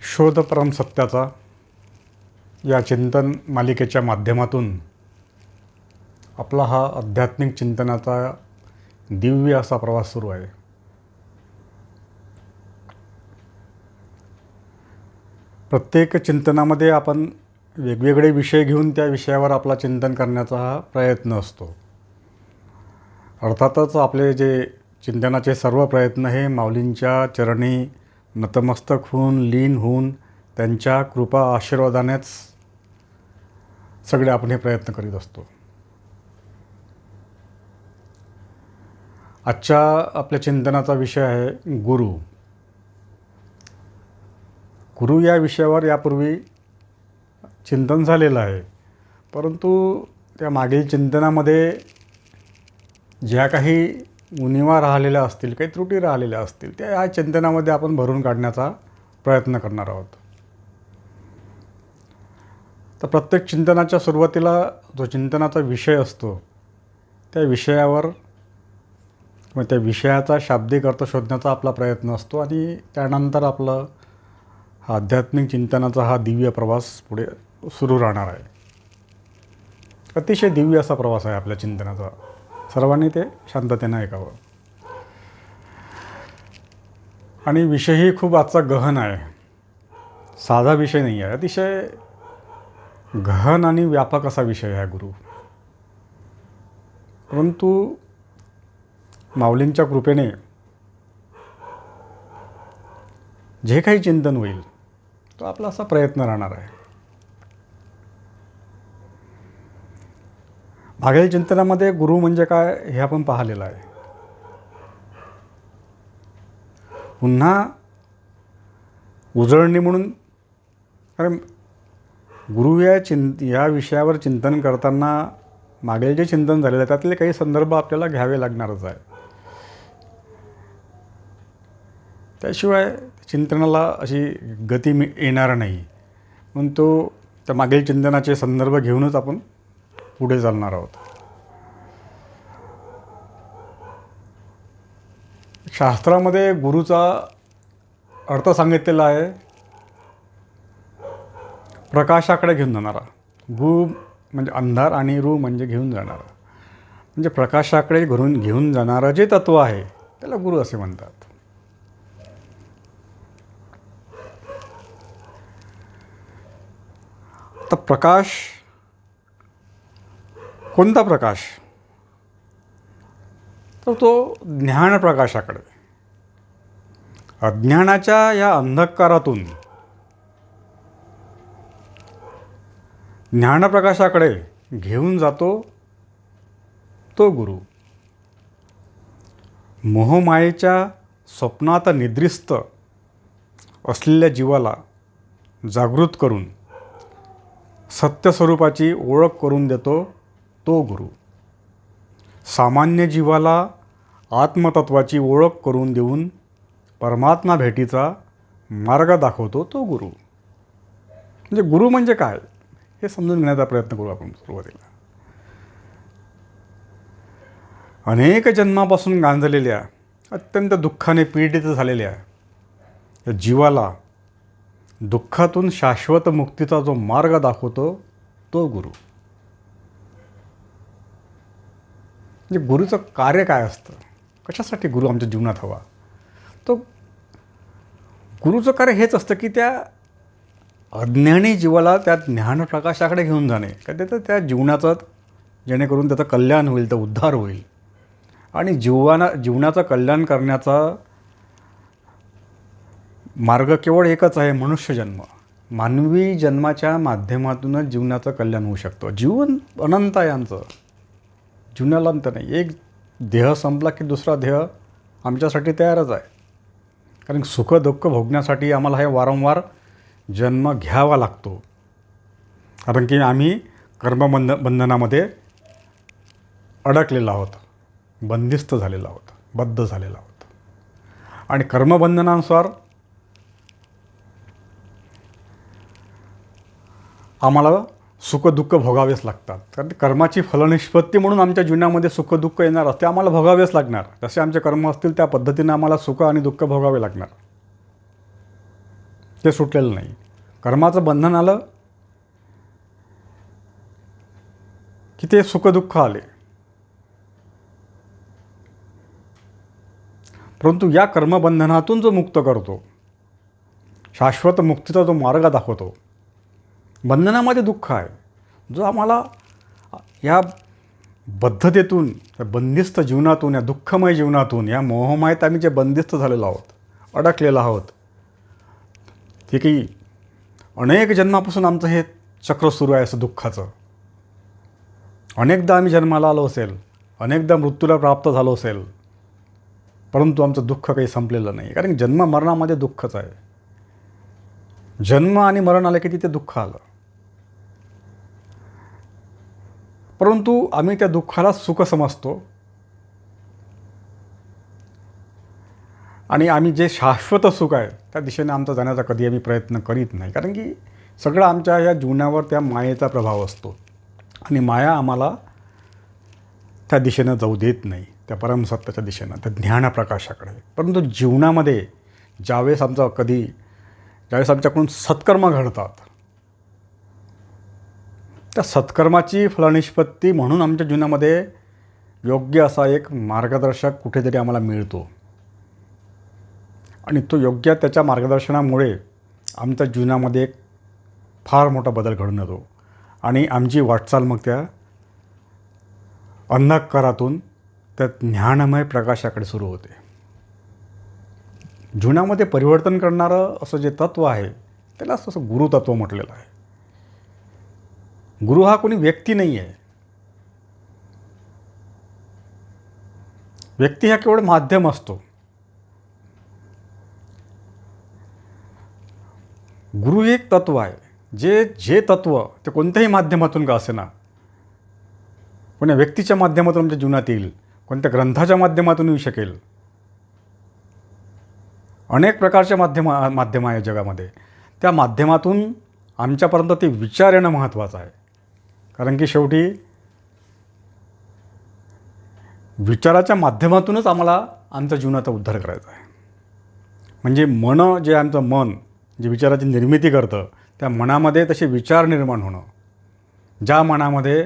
शोध परम सत्याचा या चिंतन मालिकेच्या माध्यमातून आपला हा आध्यात्मिक चिंतनाचा दिव्य असा प्रवास सुरू आहे. प्रत्येक चिंतनामध्ये आपण वेगवेगळे विषय घेऊन त्या विषयावर आपला चिंतन करण्याचा हा प्रयत्न असतो. अर्थातच आपले जे चिंतनाचे सर्व प्रयत्न हे माऊलींच्या चरणी नतमस्तक होऊन लीन होऊन त्यांच्या कृपा आशीर्वादानेच सगळे आपण हे प्रयत्न करीत असतो. आजच्या आपल्या चिंतनाचा विषय आहे गुरु. गुरु या विषयावर यापूर्वी चिंतन झालेलं आहे, परंतु त्या मागील चिंतनामध्ये ज्या काही उणिवा राहिलेल्या असतील, काही त्रुटी राहिलेल्या असतील, त्या या चिंतनामध्ये आपण भरून काढण्याचा प्रयत्न करणार आहोत. तर प्रत्येक चिंतनाच्या सुरुवातीला जो चिंतनाचा विषय असतो त्या विषयावर किंवा त्या विषयाचा शाब्दिक अर्थ शोधण्याचा आपला प्रयत्न असतो आणि त्यानंतर आपलं हा आध्यात्मिक चिंतनाचा हा दिव्य प्रवास पुढे सुरू राहणार आहे. अतिशय दिव्य असा प्रवास आहे आपल्या चिंतनाचा. सर्वांनी ते शांततेनं ऐकावं. आणि विषयही खूप आजचा गहन आहे, साधा विषय नाही आहे. अतिशय गहन आणि व्यापक असा विषय आहे गुरु. परंतु माऊलींच्या कृपेने जे काही चिंतन होईल तो आपला असा प्रयत्न राहणार आहे. मागील चिंतनामध्ये गुरु म्हणजे काय हे आपण पाहिलेलं आहे. पुन्हा उजळणी म्हणून, कारण गुरु या विषयावर चिंतन करताना मागील जे चिंतन झालेलं आहे त्यातले काही संदर्भ आपल्याला घ्यावे लागणारच आहे. त्याशिवाय चिंतनाला अशी गती येणार नाही. म्हणून त्या मागील चिंतनाचे संदर्भ घेऊनच आपण पुढे चालणार आहोत. शास्त्रामध्ये गुरुचा अर्थ सांगितलेला आहे प्रकाशाकडे घेऊन जाणारा. गु म्हणजे अंधार आणि रू म्हणजे घेऊन जाणारा. म्हणजे प्रकाशाकडे घेऊन जाणारं जे तत्व आहे त्याला गुरु असे म्हणतात. तर प्रकाश कोणता प्रकाश? तर तो ज्ञान प्रकाशाकडे. अज्ञानाच्या या अंधकारातून ज्ञानप्रकाशाकडे घेऊन जातो तो गुरु. मोहमायेच्या स्वप्नात निद्रिस्त असलेल्या जीवाला जागृत करून सत्यस्वरूपाची ओळख करून देतो तो गुरु. सामान्य जीवाला आत्मतत्वाची ओळख करून देऊन परमात्मा भेटीचा मार्ग दाखवतो तो गुरु. म्हणजे गुरु म्हणजे काय हे समजून घेण्याचा प्रयत्न करू आपण सुरुवातीला. अनेक जन्मापासून गांजलेल्या, अत्यंत दुःखाने पीडित झालेल्या या जीवाला दुःखातून शाश्वत मुक्तीचा जो मार्ग दाखवतो तो गुरु. म्हणजे गुरुचं कार्य काय असतं, कशासाठी गुरु आमच्या जीवनात हवा? तो गुरुचं कार्य हेच असतं की त्या अज्ञानी जीवाला त्या ज्ञानप्रकाशाकडे घेऊन जाणे, का त्याचं त्या जीवनाचं जेणेकरून त्याचं कल्याण होईल, तर उद्धार होईल. आणि जीवनाचं कल्याण करण्याचा मार्ग केवळ एकच आहे, मनुष्यजन्म. मानवी जन्माच्या माध्यमातूनच जीवनाचं कल्याण होऊ शकतं. जीवन अनंत आहे आमचं, जीवनाला अंत नाही. एक देह संपला की दुसरा देह आमच्यासाठी तयारच आहे. कारण सुख दुःख भोगण्यासाठी आम्हाला हे वारंवार जन्म घ्यावा लागतो. कारण की आम्ही कर्मबंधनामध्ये अडकलेलो आहोत, बंदिस्त झालेलो आहोत, बद्ध झालेलो आहोत. आणि कर्मबंधनानुसार आम्हाला सुखदुःख भोगावेच लागतात. कारण कर्माची फलनिष्पत्ती म्हणून आमच्या जीवनामध्ये सुखदुःख येणार असते, आम्हाला भोगावेच लागणार. जसे आमचे कर्म असतील त्या पद्धतीने आम्हाला सुख आणि दुःख भोगावे लागणार. ते सुटलेलं नाही. कर्माचं बंधन आलं की ते सुखदुःख आले. परंतु या कर्मबंधनातून जो मुक्त करतो, शाश्वत मुक्तीचा जो मार्ग दाखवतो, बंधनामध्ये दुःख आहे, जो आम्हाला या बद्धतेतून, या बंदिस्त जीवनातून, या दुःखमय जीवनातून, या मोहमायेत आम्ही जे बंदिस्त झालेलो आहोत, अडकलेलो आहोत, ते की अनेक जन्मापासून आमचं हे चक्र सुरू आहे असं दुःखाचं. अनेकदा आम्ही जन्माला आलो असेल, अनेकदा मृत्यूला प्राप्त झालो असेल, परंतु आमचं दुःख काही संपलेलं नाही. कारण जन्म मरणामध्ये दुःखच आहे. जन्म आणि मरण आलं की तिथे दुःख आलं. परंतु आम्ही त्या दुःखाला सुख समजतो आणि आम्ही जे शाश्वत सुख आहे त्या दिशेने आमचा जाण्याचा कधी आम्ही प्रयत्न करीत नाही. कारण की सगळं आमच्या या जीवनावर त्या मायेचा प्रभाव असतो आणि माया आम्हाला त्या दिशेनं जाऊ देत नाही, त्या परमसत्याच्या दिशेनं, त्या ज्ञानप्रकाशाकडे. परंतु जीवनामध्ये ज्यावेळेस आमच्याकडून सत्कर्म घडतात, त्या सत्कर्माची फलनिष्पत्ती म्हणून आमच्या जीवनामध्ये योग्य असा एक मार्गदर्शक कुठेतरी आम्हाला मिळतो आणि तो योग्य त्याच्या मार्गदर्शनामुळे आमच्या जीवनामध्ये एक फार मोठा बदल घडून येतो आणि आमची वाटचाल मग त्या अंधकारातून त्या ज्ञानमय प्रकाशाकडे सुरू होते. जीवनामध्ये परिवर्तन करणारं असं जे तत्त्व आहे त्यालाच असं गुरुतत्व म्हटलेलं आहे. गुरु हा कोणी व्यक्ती नाही आहे. व्यक्ती हा केवळ माध्यम असतो. गुरु हे एक तत्व आहे. जे तत्व ते कोणत्याही माध्यमातून का असेना, कोण्या व्यक्तीच्या माध्यमातून आमच्या जीवनात येईल, कोणत्या ग्रंथाच्या माध्यमातून येऊ शकेल. अनेक प्रकारचे माध्यम आहे जगामध्ये. त्या माध्यमातून आमच्यापर्यंत ते विचार येणं महत्त्वाचं आहे. कारण की शेवटी विचाराच्या माध्यमातूनच आम्हाला आमच्या जीवनाचा उद्धार करायचा आहे. म्हणजे आमचं मन जे विचाराची निर्मिती करतं, त्या मनामध्ये तसे विचार निर्माण होणं. ज्या मनामध्ये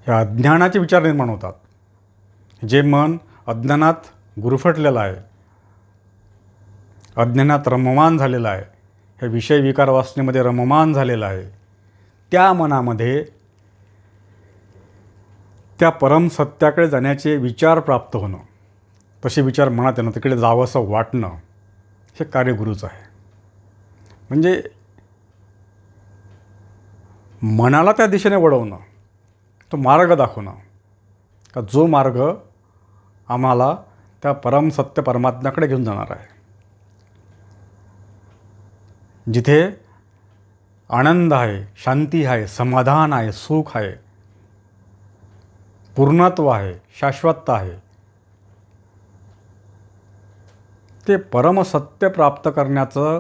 ह्या अज्ञानाचे विचार निर्माण होतात, जे मन अज्ञानात गुरफटलेलं आहे, अज्ञानात रममान झालेलं आहे, हे विषय विकार वासनेमध्ये रममान झालेलं आहे, त्या मनामध्ये त्या परमसत्याकडे जाण्याचे विचार प्राप्त होणं, तसे विचार मनात येणं, तिकडे जावंसं वाटणं, हे कार्य गुरुचं आहे. म्हणजे मनाला त्या दिशेने वळवणं, तो मार्ग दाखवणं, का जो मार्ग आम्हाला त्या परमसत्य परमात्म्याकडे घेऊन जाणार आहे, जिथे आनंद आहे, शांती आहे, समाधान आहे, सुख आहे, पूर्णत्व आहे, शाश्वतता आहे. ते परमसत्य प्राप्त करण्याचं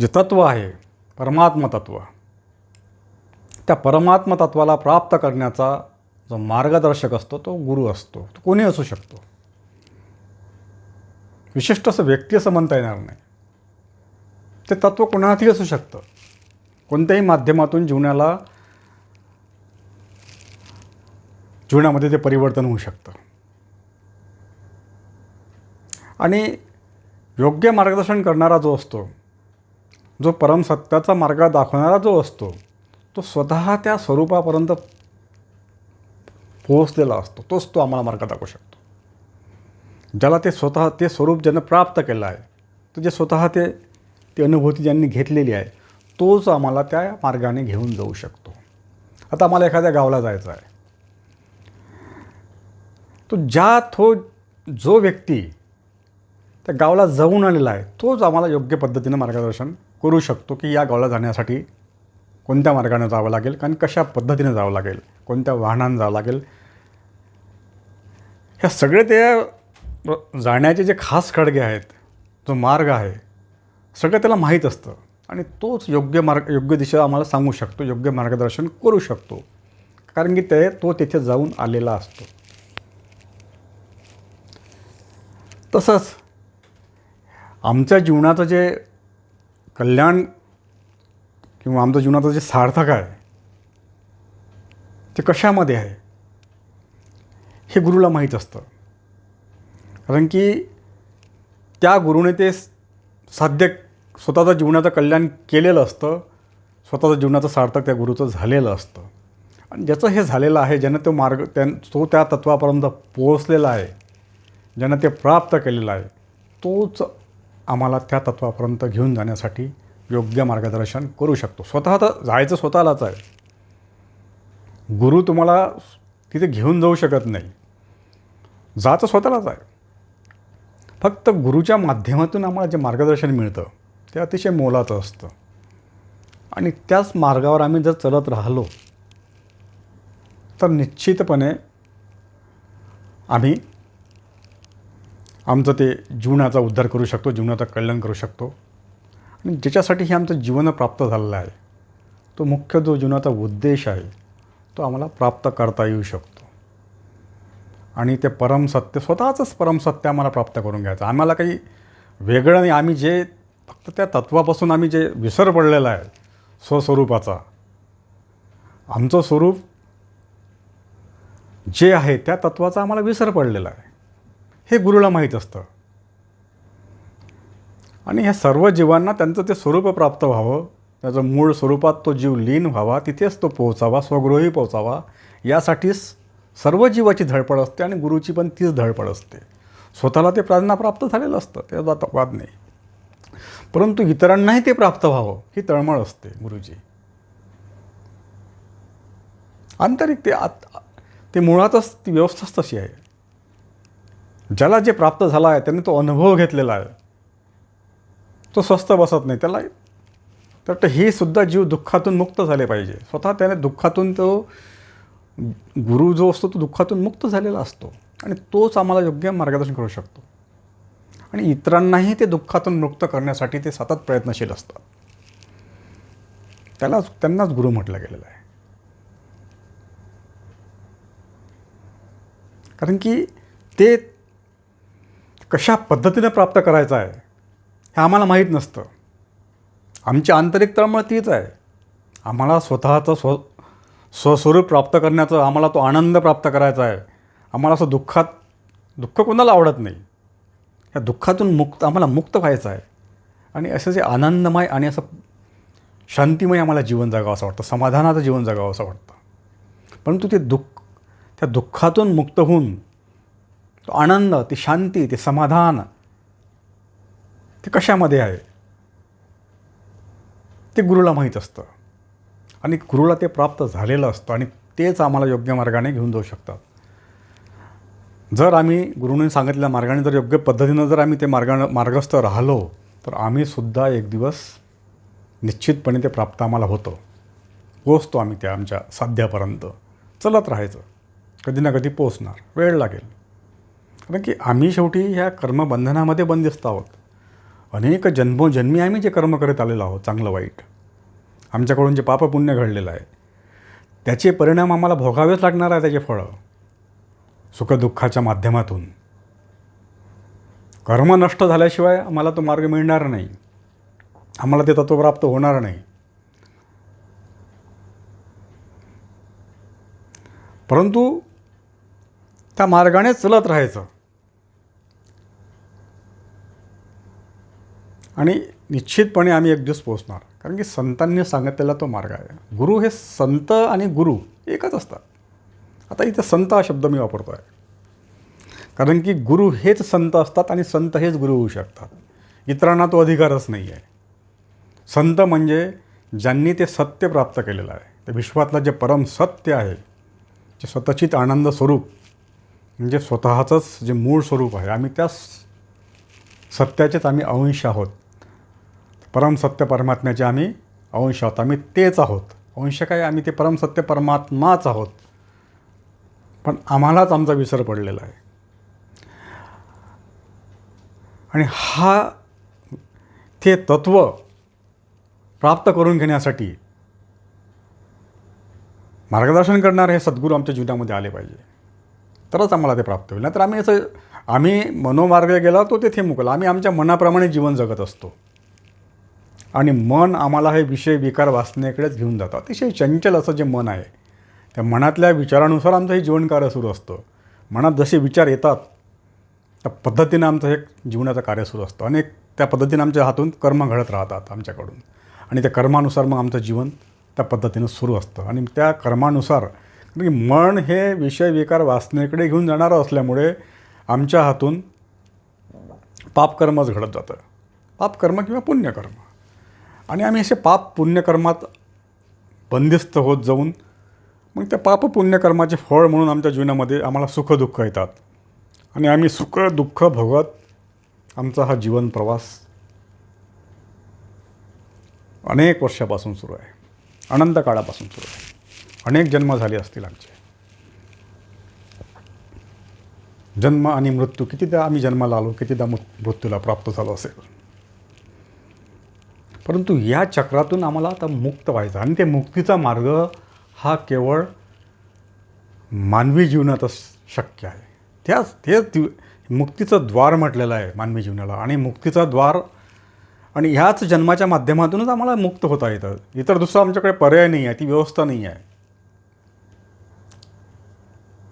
जे तत्व आहे, परमात्म तत्व, त्या परमात्म तत्वाला प्राप्त करण्याचा जो मार्गदर्शक असतो तो गुरु असतो. तो कोणी असू शकतो. विशिष्ट असं व्यक्ती असं म्हणता येणार नाही. ते तत्व कोणालाही असू शकतं. कोणत्याही माध्यमातून जीवनामध्ये ते परिवर्तन होऊ शकतं. आणि योग्य मार्गदर्शन करणारा जो असतो, जो परमसत्याचा मार्ग दाखवणारा जो असतो, तो स्वतः त्या स्वरूपापर्यंत पोहोचलेला असतो. तोच तो आम्हाला मार्ग दाखवू शकतो. ज्याला ते स्वतः ते स्वरूप ज्यानं प्राप्त केलं आहे, तो जे स्वतः ती अनुभूती ज्यांनी घेतलेली आहे, तोच आम्हाला त्या मार्गाने घेऊन जाऊ शकतो. आता आम्हाला एखाद्या गावाला जायचं आहे, तो जो व्यक्ती त्या गावाला जाऊन आलेला आहे, तोच आम्हाला योग्य पद्धतीनं मार्गदर्शन करू शकतो की या गावाला जाण्यासाठी कोणत्या मार्गाने जावं लागेल, कारण कशा पद्धतीने जावं लागेल, कोणत्या वाहनानं जावं लागेल. ह्या सगळे ते जाण्याचे जे खास खडगे आहेत, जो मार्ग आहे, सगळं त्याला माहीत असतं आणि तोच योग्य दिशा आम्हाला सांगू शकतो, योग्य मार्गदर्शन करू शकतो. कारण की तो तिथे जाऊन आलेला असतो. तसंच आमच्या जीवनाचं जे कल्याण किंवा आमच्या जीवनाचं जे सार्थक आहे ते कशामध्ये आहे हे गुरुला माहीत असतं. कारण की त्या गुरुने ते साध्य स्वतःच्या जीवनाचं कल्याण केलेलं असतं, स्वतःच्या जीवनाचं सार्थक त्या गुरुचं झालेलं असतं. आणि ज्याचं हे झालेलं आहे, ज्यानं तो मार्ग तो त्या तत्वापर्यंत पोहोचलेला आहे, ज्यानं ते प्राप्त केलेलं आहे, तोच आम्हाला त्या तत्वापर्यंत घेऊन जाण्यासाठी योग्य मार्गदर्शन करू शकतो. स्वतः तर जायचं स्वतःलाच आहे. गुरु तुम्हाला तिथे घेऊन जाऊ शकत नाही. जायचं स्वतःलाच आहे. फक्त गुरुच्या माध्यमातून आम्हाला जे मार्गदर्शन मिळतं ते अतिशय मोलाचं असतं. आणि त्याच मार्गावर आम्ही जर चलत राहिलो तर निश्चितपणे आम्ही आमचं ते जीवनाचा उद्धार करू शकतो, जीवनाचं कल्याण करू शकतो. आणि ज्याच्यासाठी हे आमचं जीवन प्राप्त झालेलं आहे, तो मुख्य जो जीवनाचा उद्देश आहे तो आम्हाला प्राप्त करता येऊ शकतो. आणि ते परमसत्य, स्वतःचंच परमसत्य आम्हाला प्राप्त करून घ्यायचं. आम्हाला काही वेगळं नाही. आम्ही जे फक्त त्या तत्वापासून आम्ही जे विसर पडलेला आहे स्वस्वरूपाचा, आमचं स्वरूप जे आहे त्या तत्वाचा आम्हाला विसर पडलेला आहे हे गुरुला माहीत असतं. आणि ह्या सर्व जीवांना त्यांचं ते स्वरूप प्राप्त व्हावं, त्याचं मूळ स्वरूपात तो जीव लीन व्हावा, तिथेच तो पोहोचावा, स्वगृही पोहोचावा, यासाठीच सर्व जीवाची धडपड असते. आणि गुरुची पण तीच धडपड असते. स्वतःला ते प्राज्ञा प्राप्त झालेलं असतं, त्याचा वाद नाही. परंतु इतरांनाही ते प्राप्त व्हावं ही तळमळ असते गुरुची. आंतरिक ते मुळातच ती व्यवस्थाच तशी आहे. ज्याला जे प्राप्त झालं आहे त्याने तो अनुभव घेतलेला आहे, तो स्वस्थ बसत नाही. त्याला तर हे सुद्धा जीव दुःखातून मुक्त झाले पाहिजे. स्वतः त्याने दुःखातून, तो गुरु जो असतो तो दुःखातून मुक्त झालेला असतो आणि तोच आम्हाला योग्य मार्गदर्शन करू शकतो. आणि इतरांनाही ते दुःखातून मुक्त करण्यासाठी ते सतत प्रयत्नशील असतात. त्यांनाच गुरु म्हटलं गेलेलं आहे. कारण की ते कशा पद्धतीने प्राप्त करायचं आहे हे आम्हाला माहीत नसतं. आमची आंतरिक तळमळ तीच आहे. आम्हाला स्वतःचं स्वस्वरूप प्राप्त करण्याचं, आम्हाला तो आनंद प्राप्त करायचा आहे. आम्हाला असं दुःख कोणाला आवडत नाही. या दुःखातून आम्हाला मुक्त व्हायचं आहे. आणि असं जे आनंदमय आणि असं शांतिमय आम्हाला जीवन जगावं असं वाटतं, समाधानाचं जीवन जगावं असं वाटतं. परंतु त्या दुःखातून मुक्त होऊन तो आनंद, ती शांती, ते समाधान ते कशामध्ये आहे ते गुरुला माहीत असतं. आणि गुरुला ते प्राप्त झालेलं असतं आणि तेच आम्हाला योग्य मार्गाने घेऊन जाऊ शकतात. जर आम्ही गुरुने सांगितलेल्या मार्गाने जर योग्य पद्धतीनं जर आम्ही ते मार्गस्थ राहिलो तर आम्हीसुद्धा एक दिवस निश्चितपणे ते प्राप्त आम्हाला होतं. पोचतो आम्ही त्या आमच्या साध्यापर्यंत. चलत राहायचं, कधी ना कधी पोचणार, वेळ लागेल. कारण की आम्ही शेवटी ह्या कर्मबंधनामध्ये बंदिस्त आहोत. अनेक जन्मोजन्मी आम्ही जे कर्म करत आलेलो आहोत, चांगलं वाईट, आमच्याकडून जे पापपुण्य घडलेलं आहे त्याचे परिणाम आम्हाला भोगावेच लागणार आहे. त्याचे फळं सुखदुःखाच्या माध्यमातून. कर्म नष्ट झाल्याशिवाय आम्हाला तो मार्ग मिळणार नाही, आम्हाला ते तत्व प्राप्त होणार नाही. परंतु त्या मार्गाने चलत राहायचं आणि निश्चितपणे आम्ही एक दिवस पोहोचणार. कारण की संतांनी सांगितलेला तो मार्ग आहे. गुरु हे संत आणि गुरु एकच असतात. आता इथं संत हा शब्द मी वापरतो आहे कारण की गुरु हेच संत असतात आणि संत हेच गुरु होऊ शकतात. इतरांना तो अधिकारच नाही आहे. संत म्हणजे ज्यांनी ते सत्य प्राप्त केलेलं आहे, ते विश्वातलं जे परम सत्य आहे, जे स्वतःचीच आनंद स्वरूप म्हणजे स्वतःचंच जे मूळ स्वरूप आहे, आम्ही त्या सत्याचेच आम्ही अंश आहोत. परमसत्य परमात्म्याचे आम्ही अंश आहोत. आम्ही तेच आहोत. अंश काय, आम्ही ते परमसत्य परमात्माच आहोत. पण आम्हालाच आमचा विसर पडलेला आहे. आणि ते तत्व प्राप्त करून घेण्यासाठी मार्गदर्शन करणारे हे सद्गुरू आमच्या जीवनामध्ये आले पाहिजे, तरच आम्हाला ते प्राप्त होईल. नाहीतर आम्ही असं आम्ही मनोमार्गे गेला तो तेथे मुकला. आम्ही आमच्या मनाप्रमाणे जीवन जगत असतो आणि मन आम्हाला हे विषय विकार वासनेकडेच घेऊन जातं. अतिशय चंचल असं जे मन आहे, त्या मनातल्या विचारानुसार आमचं हे जीवनकार्य सुरू असतं. मनात जसे विचार येतात त्या पद्धतीनं आमचं हे जीवनाचं कार्य सुरू असतं आणि त्या पद्धतीनं आमच्या हातून कर्म घडत राहतात आमच्याकडून आणि त्या कर्मानुसार मग आमचं जीवन त्या पद्धतीनं सुरू असतं. आणि त्या कर्मानुसार मन हे विषय विकार वासनेकडे घेऊन जाणारं असल्यामुळे आमच्या हातून पापकर्मच घडत जातं, पापकर्म किंवा पुण्यकर्म. आणि आम्ही असे पाप पुण्यकर्मात बंदिस्त होत जाऊन मग त्या पाप पुण्यकर्माचे फळ म्हणून आमच्या जीवनामध्ये आम्हाला सुखदुःख येतात आणि आम्ही सुख दुःख भोगत आमचा हा जीवन प्रवास अनेक वर्षापासून सुरू आहे, अनंत काळापासून सुरू आहे. अनेक जन्म झाले असतील आमचे. जन्म आणि मृत्यू, कितीदा आम्ही जन्माला आलो, कितीदा मृत्यूला प्राप्त झालो असेल. परंतु या चक्रातून आम्हाला आता मुक्त व्हायचं आणि ते मुक्तीचा मार्ग हा केवळ मानवी जीवनातच शक्य आहे. ते मुक्तीचं द्वार म्हटलेलं आहे मानवी जीवनाला. आणि मुक्तीचा द्वार आणि ह्याच जन्माच्या माध्यमातूनच आम्हाला मुक्त होता येतं. इतर दुसरा आमच्याकडे पर्याय नाही आहे, ती व्यवस्था नाही आहे.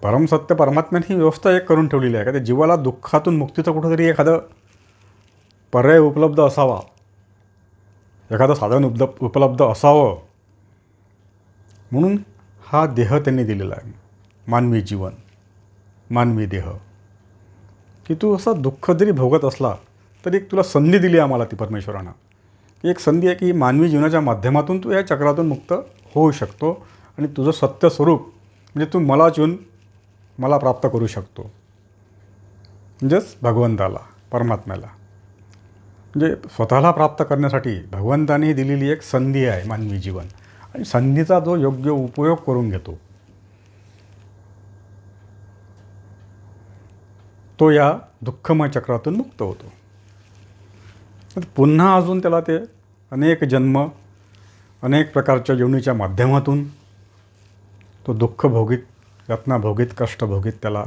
परमसत्य परमात्म्याने ही व्यवस्था एक करून ठेवलेली आहे का ते जीवाला दुःखातून मुक्तीचं कुठंतरी एखादं पर्याय उपलब्ध असावा, एखादं साधन उपलब्ध असावं म्हणून हा देह त्यांनी दिलेला आहे, मानवी जीवन, मानवी देह. की तू असा दुःख जरी भोगत असला तरी एक तुला संधी दिली आम्हाला ती परमेश्वरानं. एक संधी आहे की मानवी जीवनाच्या माध्यमातून तू या चक्रातून मुक्त होऊ शकतो आणि तुझं सत्य स्वरूप म्हणजे तू मला येऊन मला प्राप्त करू शकतो, म्हणजेच भगवंताला, परमात्म्याला. म्हणजे स्वतःला प्राप्त करण्यासाठी भगवंताने दिलेली एक संधी आहे मानवी जीवन. आणि संधीचा जो योग्य उपयोग करून घेतो तो या दुःखमय चक्रातून मुक्त होतो. पुन्हा अजून त्याला ते अनेक जन्म, अनेक प्रकारच्या जीवनाच्या माध्यमातून तो दुःख भोगीत, यातना भोगीत, कष्ट भोगीत त्याला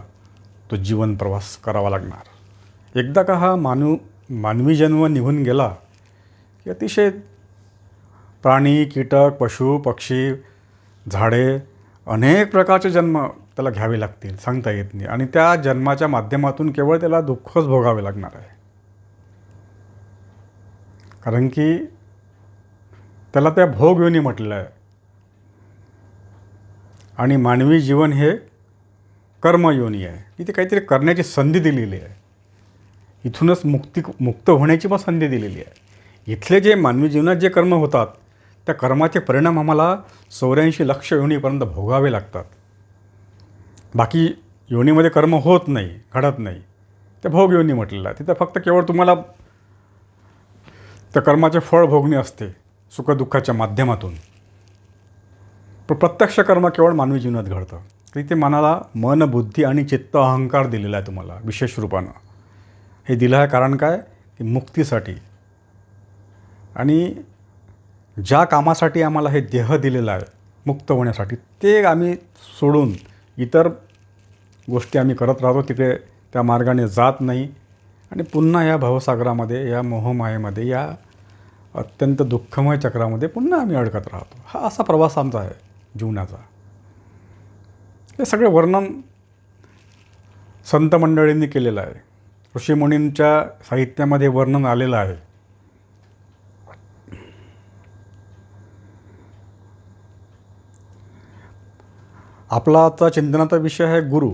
तो जीवन प्रवास करावा लागणार. एकदा का हा मानवी जन्म निघून गेला की अतिशय प्राणी, कीटक, पशु, पक्षी, झाडे, अनेक प्रकारचे जन्म त्याला घ्यावे लागतील, सांगता येत नाही. आणि त्या जन्माच्या माध्यमातून केवळ त्याला दुःखच भोगावे लागणार आहे. कारण की त्याला त्या भोगयोनी म्हटलेलं आहे. आणि मानवी जीवन हे कर्मयोनी आहे. इथे काहीतरी करण्याची संधी दिलेली आहे. इथूनच मुक्त होण्याची पण संधी दिलेली आहे. इथले जे मानवी जीवनात जे कर्म होतात त्या कर्माचे परिणाम आम्हाला 84 लक्ष योनीपर्यंत भोगावे लागतात. बाकी योनीमध्ये कर्म होत नाही, घडत नाही. ते भोगयोनी म्हटलेलं आहे. तिथं फक्त केवळ तुम्हाला त्या कर्माचे फळ भोगणे असते सुखदुःखाच्या माध्यमातून. पण प्रत्यक्ष कर्म केवळ मानवी जीवनात घडतं. इथे मनाला मन, बुद्धी आणि चित्त, अहंकार दिलेला आहे तुम्हाला विशेष रूपानं. हे दिलं आहे कारण काय की मुक्तीसाठी. आणि ज्या कामासाठी आम्हाला हे देह दिलेलं आहे मुक्त होण्यासाठी, ते आम्ही सोडून इतर गोष्टी आम्ही करत राहतो. तिकडे त्या मार्गाने जात नाही आणि पुन्हा या भवसागरामध्ये, या मोहमायेमध्ये, या अत्यंत दुःखमय चक्रामध्ये पुन्हा आम्ही अडकत राहतो. हा असा प्रवास आमचा आहे जीवनाचा. हे सगळे वर्णन संत मंडळींनी केलेलं आहे. ऋषीमुनींच्या साहित्यामध्ये वर्णन आलेलं आहे. आपला आजचा चिंतनाचा विषय आहे गुरु.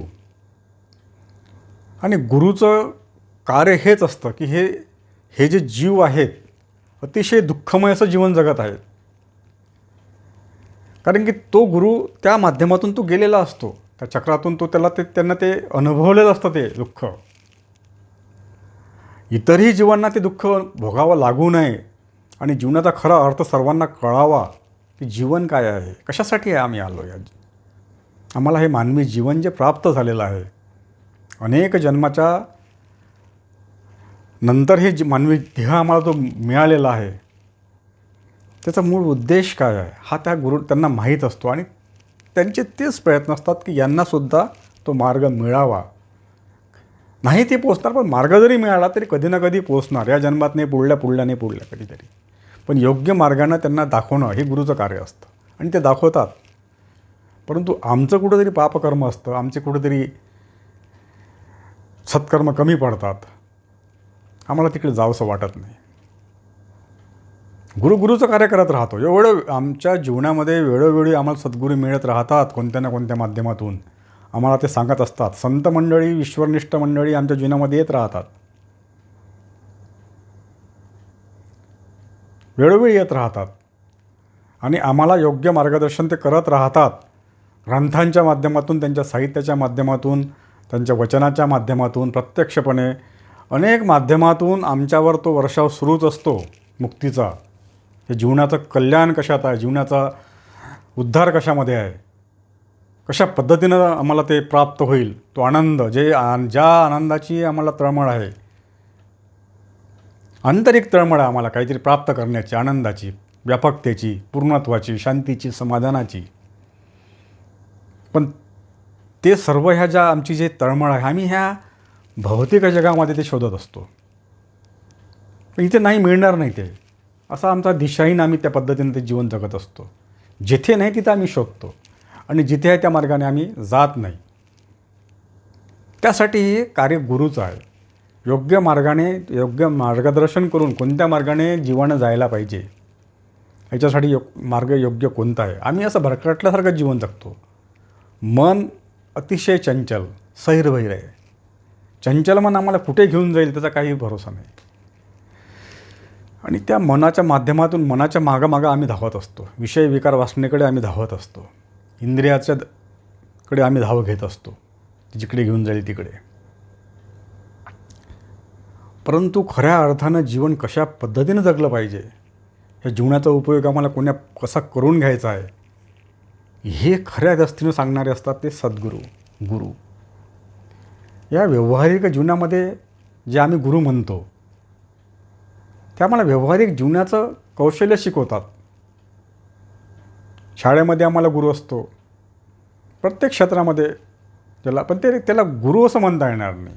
आणि गुरुचं कार्य हेच असतं की हे जे जीव आहेत अतिशय दुःखमय असं जीवन जगत आहेत. कारण की तो गुरु त्या माध्यमातून तो गेलेला असतो, त्या चक्रातून तो त्यांना ते अनुभवलेलं असतं ते दुःख. इतरही जीवांना ते दुःख भोगावं लागू नये आणि जीवनाचा खरा अर्थ सर्वांना कळावा की जीवन काय आहे, कशासाठी आहे आम्ही आलो. आम्हाला हे मानवी जीवन जे प्राप्त झालेलं आहे अनेक जन्माच्या नंतर हे मानवी देह आम्हाला तो मिळालेला आहे, त्याचा मूळ उद्देश काय आहे हा त्यांना माहीत असतो. आणि त्यांचे तेच प्रयत्न असतात की यांनासुद्धा तो मार्ग मिळावा. नाही ते पोचणार, पण मार्ग जरी मिळाला तरी कधी ना कधी पोचणार. या जन्मात नाही, पुढल्या नाही, कधीतरी. पण योग्य मार्गानं त्यांना दाखवणं हे गुरुचं कार्य असतं आणि ते दाखवतात. परंतु आमचं कुठंतरी पापकर्म असतं, आमचे कुठंतरी सत्कर्म कमी पडतात, आम्हाला तिकडे जावंसं वाटत नाही. गुरुचं कार्य करत राहतो. एवढं आमच्या जीवनामध्ये वेळोवेळी आम्हाला सद्गुरू मिळत राहतात, कोणत्या ना कोणत्या माध्यमातून आम्हाला ते सांगत असतात. संत मंडळी, ईश्वरनिष्ठ मंडळी आमच्या जीवनामध्ये येत राहतात, वेळोवेळी येत राहतात आणि आम्हाला योग्य मार्गदर्शन ते करत राहतात. ग्रंथांच्या माध्यमातून, त्यांच्या साहित्याच्या माध्यमातून, त्यांच्या वचनाच्या माध्यमातून, प्रत्यक्षपणे अनेक माध्यमातून आमच्यावर तो वर्षाव सुरूच असतो मुक्तीचा. हे जीवनाचं कल्याण कशात आहे, जीवनाचा उद्धार कशामध्ये आहे, कशा पद्धतीनं आम्हाला ते प्राप्त होईल, तो आनंद, ज्या आनंदाची आम्हाला तळमळ आहे, आंतरिक तळमळ आहे आम्हाला काहीतरी प्राप्त करण्याची, आनंदाची, व्यापकतेची, पूर्णत्वाची, शांतीची, समाधानाची. पण ते सर्व ह्या ज्या आमची जे तळमळ आहे, आम्ही ह्या भौतिक जगामध्ये ते शोधत असतो. पण इथे नाही, मिळणार नाही ते. असा आमचा दिशाहीन आम्ही त्या पद्धतीने ते जीवन जगत असतो. जिथे नाही तिथं आम्ही शोधतो आणि जिथे आहे त्या मार्गाने आम्ही जात नाही. त्यासाठी हे कार्य गुरुचं आहे. योग्य मार्गाने, योग्य मार्गदर्शन करून कोणत्या मार्गाने जीवानं जायला पाहिजे, याच्यासाठी मार्ग योग्य कोणता आहे. आम्ही असं भरकटल्यासारखं जीवन जगतो. मन अतिशय चंचल, सैरभैर आहे. चंचल मन आम्हाला कुठे घेऊन जाईल त्याचा काही भरोसा नाही. आणि त्या मनाच्या माध्यमातून, मनाच्या मागं आम्ही धावत असतो. विषय विकार वासनेकडे आम्ही धावत असतो. इंद्रियाच्या कडे आम्ही धाव घेत असतो, जिकडे घेऊन जाईल तिकडे. परंतु खऱ्या अर्थानं जीवन कशा पद्धतीनं जगलं पाहिजे, ह्या जीवनाचा उपयोग आम्हाला कसा करून घ्यायचा आहे, हे खऱ्या दस्तीनं सांगणारे असतात ते सद्गुरू, गुरु. या व्यावहारिक जीवनामध्ये जे आम्ही गुरु म्हणतो, ते आम्हाला व्यावहारिक जीवनाचं कौशल्य शिकवतात. शाळेमध्ये आम्हाला गुरु असतो, प्रत्येक क्षेत्रामध्ये पण त्याला गुरु असं म्हणता येणार नाही.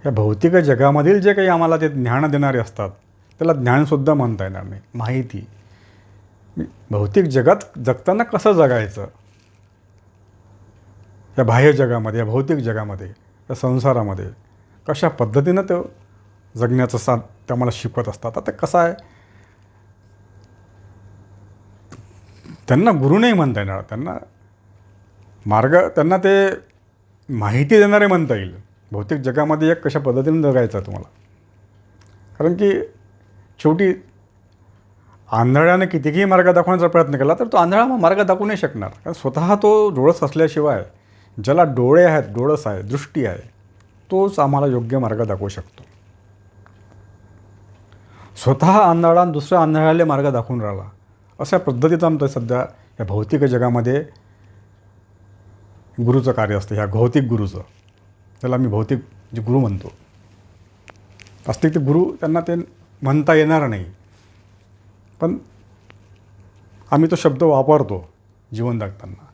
या भौतिक जगामधील जे काही आम्हाला ते ज्ञान देणारे असतात, त्याला ज्ञानसुद्धा म्हणता येणार नाही. माहिती, भौतिक जगात जगताना कसं जगायचं, या बाह्य जगामध्ये, या भौतिक जगामध्ये, या संसारामध्ये कशा पद्धतीनं ते जगण्याचं ते आम्हाला शिकवत असतात. आता कसं आहे, त्यांना गुरु नाही म्हणता येणार, त्यांना ते माहिती देणारे म्हणता येईल. भौतिक जगामध्ये एक कशा पद्धतीनं जगायचं तुम्हाला. कारण की शेवटी आंधळ्याने कितीही मार्ग दाखवण्याचा प्रयत्न केला तर तो आंधळा मार्ग दाखवू नाही शकणार. कारण स्वतः तो डोळस असल्याशिवाय, ज्याला डोळे आहेत, डोळस आहे, दृष्टी आहे, तोच आम्हाला योग्य मार्ग दाखवू शकतो. स्वतः आंधळा आणि दुसऱ्या आंधळ्याला मार्ग दाखवून राहिला, अशा पद्धतीचं आमचं सध्या या भौतिक जगामध्ये गुरुचं कार्य असतं. ह्या भौतिक गुरुचं, त्याला मी भौतिक जे गुरु म्हणतो, वास्तविक ते गुरु त्यांना ते म्हणता येणार नाही. पण आम्ही तो शब्द वापरतो जीवन जगताना.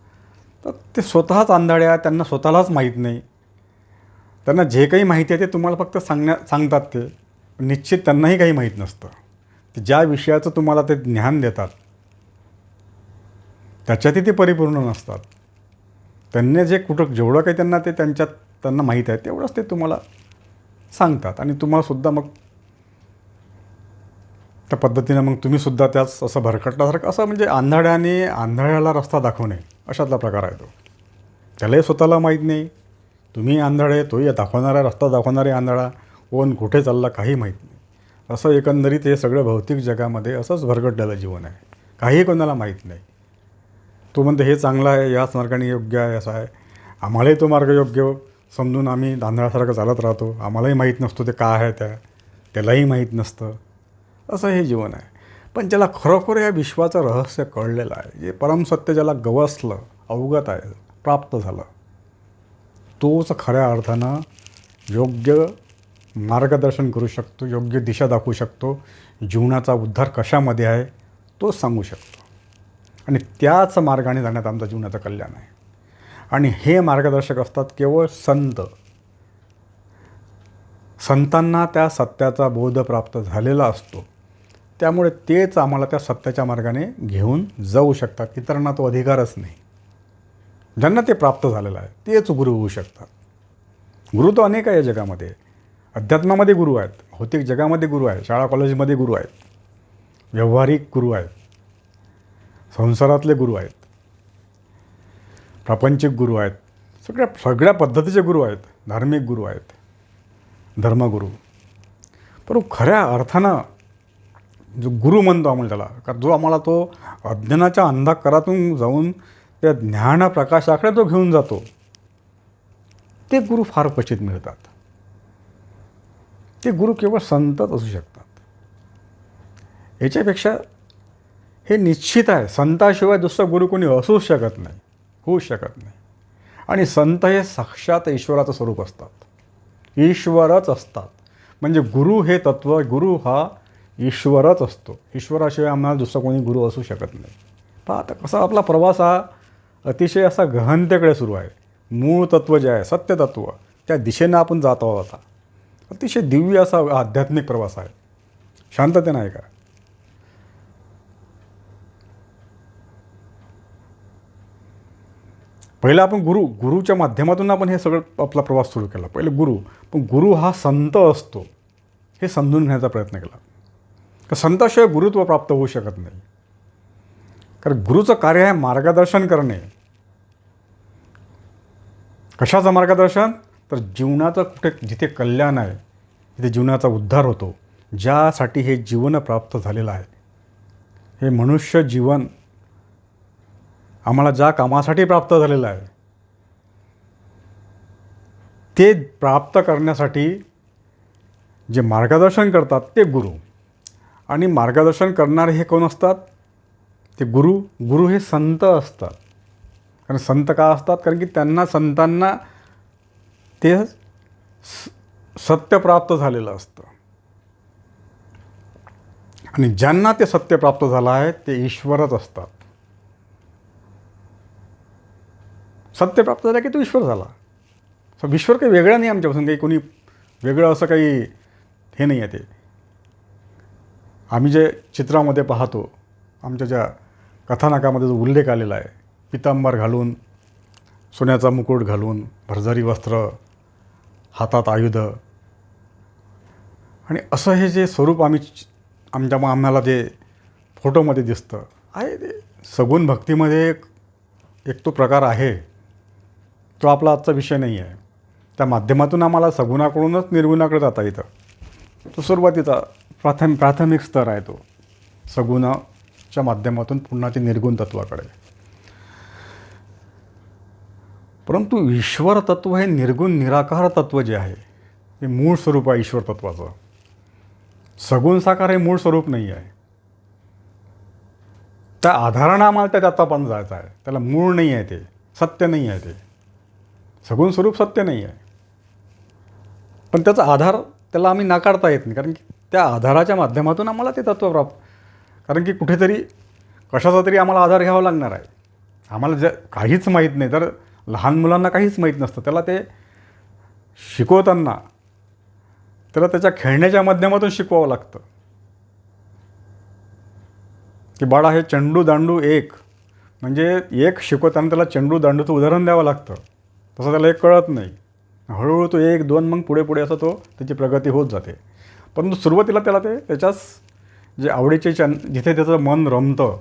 तर ते स्वतःच आंधळ्या, त्यांना स्वतःलाच माहीत नाही. त्यांना जे काही माहिती आहे ते तुम्हाला फक्त सांगतात ते, निश्चित त्यांनाही काही माहीत नसतं. ते ज्या विषयाचं तुम्हाला ते ज्ञान देतात त्याच्यातही ते परिपूर्ण नसतात. त्यांनी जेवढं काही त्यांना माहीत आहे तेवढंच ते तुम्हाला सांगतात आणि तुम्हालासुद्धा मग त्या पद्धतीनं मग तुम्हीसुद्धा त्याच असं भरकटल्यासारखं, असं म्हणजे आंधळ्याला रस्ता दाखवणे अशातला प्रकार आहे तो. त्यालाही स्वतःला माहीत नाही, तुम्ही आंधळे, तोही रस्ता दाखवणारे आंधळा, कोण कुठे चालला काही माहीत नाही. असं एकंदरीत हे सगळं भौतिक जगामध्ये असंच भरकटलेलं जीवन आहे. काही कोणाला माहीत नाही. तो म्हणतो हे चांगलं आहे, याच मार्गाने योग्य आहे, असं आहे. आम्हालाही तो मार्ग योग्य समजून आम्ही आंधळ्यासारखं चालत राहतो. आम्हालाही माहीत नसतो ते काय आहे, त्यालाही माहीत नसतं. असं हे जीवन आहे. पण ज्याला खरोखर या विश्वाचं रहस्य कळलेलं आहे, जे परमसत्य ज्याला गवसलं, अवगत आहे, प्राप्त झालं, तोच खऱ्या अर्थानं योग्य मार्गदर्शन करू शकतो, योग्य दिशा दाखवू शकतो. जीवनाचा उद्धार कशामध्ये आहे तोच सांगू शकतो. आणि त्याच मार्गाने जाण्यात आमचं जीवनाचं कल्याण आहे. आणि हे मार्गदर्शक असतात केवळ संत. संतांना त्या सत्याचा बोध प्राप्त झालेला असतो, त्यामुळे तेच आम्हाला त्या सत्याच्या मार्गाने घेऊन जाऊ शकतात. इतरांना तो अधिकारच नाही. ज्यांना ते प्राप्त झालेलं आहे तेच गुरु होऊ शकतात. गुरु तर अनेक आहे या जगामध्ये. अध्यात्मामध्ये गुरु आहेत, भौतिक जगामध्ये गुरु आहेत, शाळा कॉलेजमध्ये गुरु आहेत, व्यावहारिक गुरु आहेत, संसारातले गुरु आहेत, प्रापंचिक गुरु आहेत, सगळ्या पद्धतीचे गुरु आहेत, धार्मिक गुरु आहेत, धर्मगुरू. परंतु खऱ्या अर्थानं जो गुरु म्हणतो आम्हाला त्याला, कारण जो आम्हाला तो अज्ञानाच्या अंधकारातून जाऊन त्या ज्ञान प्रकाशाकडे तो घेऊन जातो, ते गुरु फार क्वचित मिळतात. ते गुरु केवळ संतच असू शकतात. याच्यापेक्षा हे निश्चित आहे, संताशिवाय दुसरा गुरु कोणी असूच शकत नाही, होऊच शकत नाही. आणि संत हे साक्षात ईश्वराचं स्वरूप असतात, ईश्वरच असतात. म्हणजे गुरु हे तत्त्व, गुरु हा ईश्वरच असतो. ईश्वराशिवाय आम्हाला दुसरा कोणी गुरु असू शकत नाही. पहा आता कसा आपला प्रवास हा अतिशय असा गहनतेकडे सुरू आहे. मूळ तत्त्व जे आहे, सत्य तत्त्व, त्या दिशेनं आपण जात आहोत. आता अतिशय दिव्य असा आध्यात्मिक प्रवास आहे, शांततेनं आहे का. पहिलं आपण गुरुच्या माध्यमातून आपण हे सगळं आपला प्रवास सुरू केला. पहिले गुरु, पण गुरु हा संत असतो हे समजून घेण्याचा प्रयत्न केला. तर संताशिवाय गुरुत्व प्राप्त होऊ शकत नाही. कारण गुरुचं कार्य आहे मार्गदर्शन करणे. कशाचं मार्गदर्शन? तर जीवनाचं जिथे कल्याण आहे, जिथे जीवनाचा उद्धार होतो, ज्यासाठी हे जीवन प्राप्त झालेलं आहे, हे मनुष्य जीवन आम्हाला ज्या कामासाठी प्राप्त झालेलं आहे, ते प्राप्त करण्यासाठी जे मार्गदर्शन करतात ते गुरु. आणि मार्गदर्शन करणारे हे कोण असतात? ते गुरु हे संत असतात. कारण संत का असतात? कारण की संतांना ते सत्य प्राप्त झालेलं असतं. आणि ज्यांना ते सत्य प्राप्त झालं आहे ते ईश्वरच असतात. सत्य प्राप्त झालं की तो ईश्वर झाला. ईश्वर काही वेगळा नाही आमच्यापासून, काही कोणी वेगळं असं काही हे नाही आहे. ते आम्ही जे चित्रामध्ये पाहतो, आमच्या ज्या कथानकामध्ये जो उल्लेख आलेला आहे, पितांबर घालून, सोन्याचा मुकुट घालून, भरझरी वस्त्र, हातात आयुध, आणि असं हे जे स्वरूप आम्हाला जे फोटोमध्ये दिसतं आहे, ते सगुण भक्तीमध्ये एक तो प्रकार आहे. तो आपला आजचा विषय नाही आहे. त्या माध्यमातून आम्हाला सगुणाकडूनच निर्गुणाकडे जाता येतं. तो सुरुवातीचा प्राथमिक स्तर आहे. तो सगुणाच्या माध्यमातून पुन्हा ते निर्गुण तत्वाकडे. परंतु ईश्वर तत्व हे निर्गुण निराकार तत्व जे आहे, हे मूळ स्वरूप आहे ईश्वर तत्वाचं. सगुण साकार हे मूळ स्वरूप नाही आहे. त्या आधारानं आम्हाला त्या तत्वापर्यंत जायचं आहे. त्याला मूळ नाही आहे, ते सत्य नाही आहे. ते सगुण स्वरूप सत्य नाही आहे. पण त्याचा आधार त्याला आम्ही नाकारता येत नाही. कारण की त्या आधाराच्या माध्यमातून आम्हाला ते तत्त्व प्राप्त, कारण की कुठेतरी कशाचा तरी आम्हाला आधार घ्यावा लागणार आहे. आम्हाला काहीच माहीत नाही, तर लहान मुलांना काहीच माहीत नसतं. त्याला ते शिकवताना त्याला त्याच्या खेळण्याच्या माध्यमातून शिकवावं लागतं. की बाळा हे चेंडू दांडू एक, म्हणजे एक शिकवताना त्याला चेंडू दांडूचं उदाहरण द्यावं लागतं. तसं त्याला एक कळत नाही. हळूहळू तो 1, 2 मग पुढे असं त्याची प्रगती होत जाते. परंतु सुरुवातीला त्याला ते त्याच्याच जे आवडीचे जिथे त्याचं मन रमतं,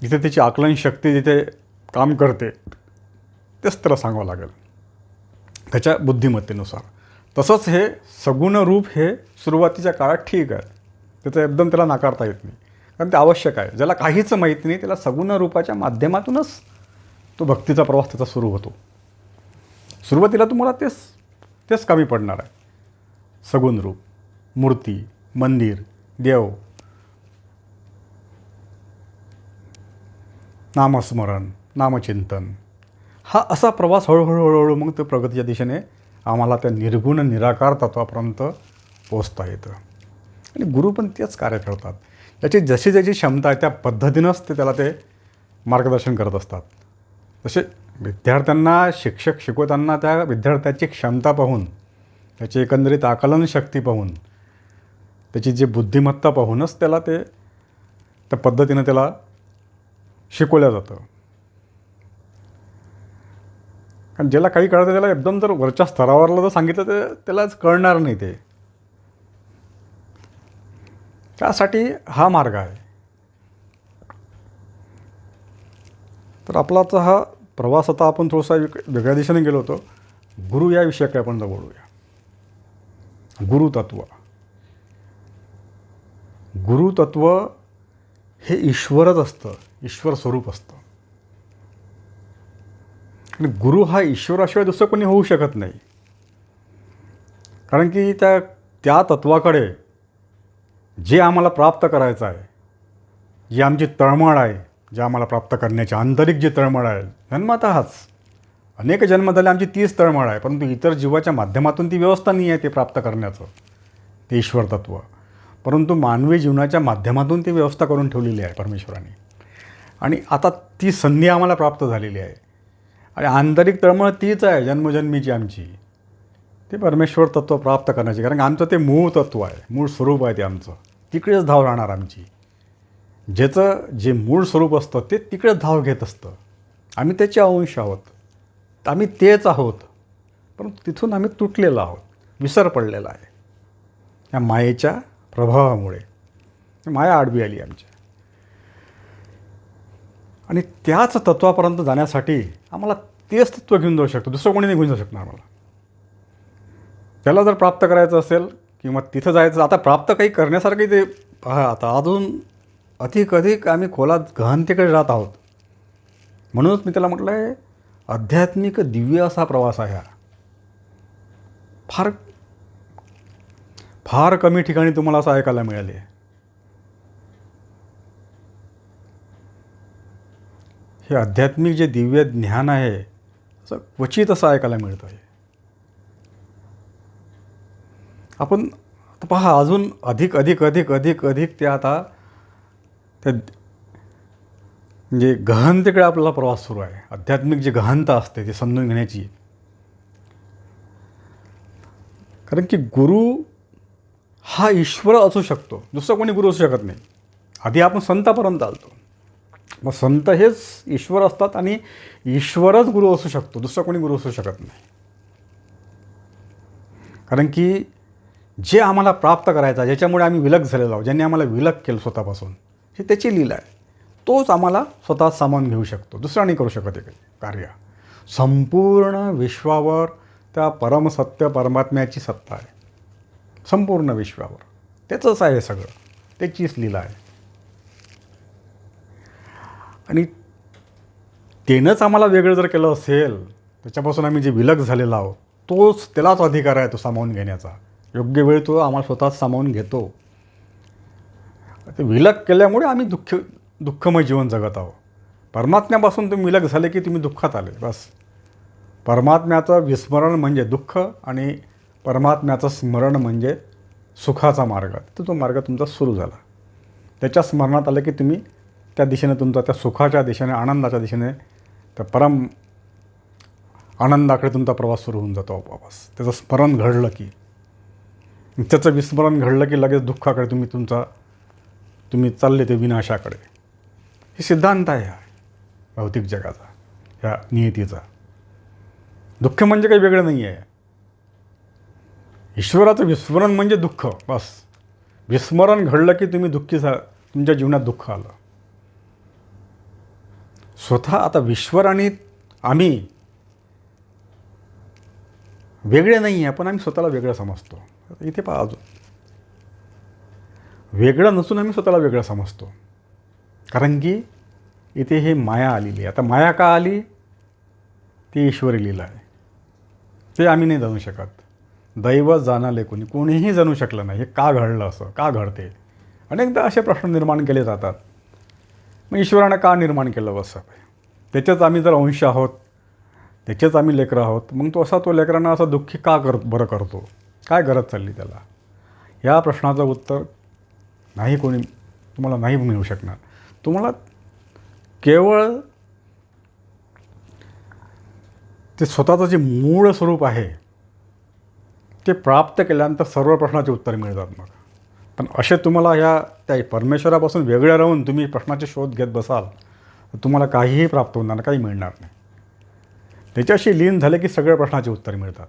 जिथे त्याची आकलन शक्ती जिथे काम करते, तेच त्याला सांगावं लागेल त्याच्या बुद्धिमत्तेनुसार. तसंच हे सगुण रूप हे सुरुवातीच्या काळात ठीक आहे, त्याचं एकदम त्याला नाकारता येत नाही. कारण ते आवश्यक आहे. ज्याला काहीच माहीत नाही त्याला सगुण रूपाच्या माध्यमातूनच तो भक्तीचा प्रवास त्याचा सुरू होतो. सुरुवातीला तुम्हाला तेच कमी पडणार आहे. सगुण रूप, मूर्ती, मंदिर, देव, नामस्मरण, नामचिंतन, हा असा प्रवास हळूहळू मग तो प्रगतीच्या दिशेने आम्हाला त्या निर्गुण निराकार तत्वापर्यंत पोचता येतं. आणि गुरु पण तेच कार्य करतात. त्याची जशी क्षमता आहे त्या पद्धतीनंच त्याला ते मार्गदर्शन करत असतात. जसे विद्यार्थ्यांना शिक्षक शिकवताना त्या विद्यार्थ्याची क्षमता पाहून, त्याची एकंदरीत आकलन शक्ती पाहून, त्याची जी बुद्धिमत्ता पाहूनच त्याला ते त्या पद्धतीनं त्याला शिकवलं जातं. कारण ज्याला काही कळतं त्याला एकदम जर वरच्या स्तरावरला जर सांगितलं तर त्यालाच कळणार नाही ते. त्यासाठी हा मार्ग आहे. तर आपलाचा हा प्रवास आता आपण थोडासा वेगळ्या दिशेने गेलो होतो. गुरु या विषयाकडे आपण बोलूया. गुरुतत्व. गुरुतत्व हे ईश्वरच असतं, ईश्वर स्वरूप असतं. आणि गुरु हा ईश्वराशिवाय दुसरं कोणी होऊ शकत नाही. कारण की त्या तत्वाकडे जे आम्हाला प्राप्त करायचं आहे, जी आमची तळमळ आहे, जे आम्हाला प्राप्त करण्याची आंतरिक जी तळमळ आहे, जन्मतःच अनेक जन्म झाले आमची तीच तळमळ आहे, परंतु इतर जीवाच्या माध्यमातून ती व्यवस्था नाही आहे ते प्राप्त करण्याचं, ते ईश्वर तत्व. परंतु मानवी जीवनाच्या माध्यमातून ती व्यवस्था करून ठेवलेली आहे परमेश्वराने. आणि आता ती संधी आम्हाला प्राप्त झालेली आहे. आणि आंतरिक तळमळ तीच आहे जन्मजन्मीची आमची, ते परमेश्वर तत्व प्राप्त करण्याची. कारण आमचं ते मूळ तत्व आहे, मूळ स्वरूप आहे ते आमचं. तिकडेच धाव राहणार आमची. ज्याचं जे मूळ स्वरूप असतं ते तिकडेच धाव घेत असतं. आम्ही त्याचे अंश आहोत, आम्ही तेच आहोत. परंतु तिथून आम्ही तुटलेलो आहोत, विसर पडलेला आहे या मायेच्या प्रभावामुळे. माया आडवी आली आमच्या. आणि त्याच तत्वापर्यंत जाण्यासाठी आम्हाला तेच तत्व घेऊन जाऊ शकतो, दुसरं कोणी नाही घेऊन जाऊ शकणार मला. त्याला जर प्राप्त करायचं असेल किंवा तिथं जायचं, आता प्राप्त काही करण्यासारखं ते पहा, आता अजून अधिक आम्ही खोलात गहनतेकडे जात आहोत. म्हणूनच मी त्याला म्हटलं आहे आध्यात्मिक दिव्य असा प्रवास आहे हा. फार फार कमी ठिकाणी तुम्हाला असं ऐकायला मिळाले. हे आध्यात्मिक जे दिव्य ज्ञान आहे असं क्वचित असं ऐकायला मिळतं आहे. आपण पहा अजून अधिक ते आता त्या म्हणजे गहनतेकडे आपल्याला प्रवास सुरू आहे. आध्यात्मिक जी गहनता असते ती समजून घेण्याची. कारण की गुरु हा ईश्वर असू शकतो, दुसरा कोणी गुरु असू शकत नाही. आधी आपण संतापर्यंत आलतो, मग संत हेच ईश्वर असतात आणि ईश्वरच गुरु असू शकतो, दुसरा कोणी गुरु असू शकत नाही. कारण की जे आम्हाला प्राप्त करायचं, ज्याच्यामुळे आम्ही विलग झालेलो आहोत, ज्यांनी आम्हाला विलग केलं स्वतःपासून, हे त्याची लीला आहे. तोच आम्हाला स्वतः सामावून घेऊ शकतो, दुसरा नाही करू शकत हे कार्य. संपूर्ण विश्वावर त्या परमसत्य परमात्म्याची सत्ता आहे. संपूर्ण विश्वावर त्याचंच आहे सगळं, त्याचीच लीला आहे. आणि तेनंच आम्हाला वेगळं जर केलं असेल, त्याच्यापासून आम्ही जे विलग झालेलो आहोत, त्यालाच अधिकार आहे तो सामावून घेण्याचा. योग्य वेळ तो आम्हाला स्वतःच सामावून घेतो. ते विलग केल्यामुळे आम्ही दुःखमय जीवन जगत आहोत. परमात्म्यापासून तुम्ही विलग झाले की तुम्ही दुःखात आले, बस. परमात्म्याचं विस्मरण म्हणजे दुःख आणि परमात्म्याचं स्मरण म्हणजे सुखाचा मार्ग. तर तो मार्ग तुमचा सुरू झाला. त्याच्या स्मरणात आलं की तुम्ही त्या दिशेने तुमचा, त्या सुखाच्या दिशेने, आनंदाच्या दिशेने, त्या परम आनंदाकडे तुमचा प्रवास सुरू होऊन जातो वापस. त्याचं स्मरण घडलं की, त्याचं विस्मरण घडलं की लगेच दुःखाकडे तुम्ही चालले ते विनाशाकडे. हे सिद्धांत आहे हा भौतिक जगाचा, ह्या नियतीचा. दुःख म्हणजे काही वेगळं नाही आहे. ईश्वराचं विस्मरण म्हणजे दुःख, बस. विस्मरण घडलं की तुम्ही दुःखी तुमच्या जीवनात दुःख आलं. स्वतः आता ईश्वर आणि आम्ही वेगळे नाही आहे, पण आम्ही स्वतःला वेगळं समजतो. इथे पहा, अजून वेगळं नसून आम्ही स्वतःला वेगळं समजतो. कारण की इथे हे माया आलेली आहे. आता माया का आली? ती ईश्वरी लीला आहे. ते आम्ही नाही जाणू शकत. दैव जाणाले कोणीही जाणू शकलं नाही. हे का घडलं, असं का घडते? अनेकदा असे प्रश्न निर्माण केले जातात. मग ईश्वरानं का निर्माण केलं बस? त्याच्याच आम्ही जर अंश आहोत, त्याचेच आम्ही लेकरं आहोत, मग तो लेकरांना असं दुःखी का बरं करतो? काय गरज चालली त्याला? या प्रश्नाचं उत्तर तुम्हाला नाही मिळू शकणार. तुम्हाला केवळ ते स्वतःचं जे मूळ स्वरूप आहे ते प्राप्त केल्यानंतर सर्व प्रश्नाचे उत्तर मिळतात. मग पण असे तुम्हाला ह्या त्या परमेश्वरापासून वेगळं राहून तुम्ही प्रश्नाचे शोध घेत बसाल तर तुम्हाला काहीही प्राप्त होणार नाही, काही मिळणार नाही. त्याच्याशी लीन झाले की सगळ्या प्रश्नाचे उत्तर मिळतात.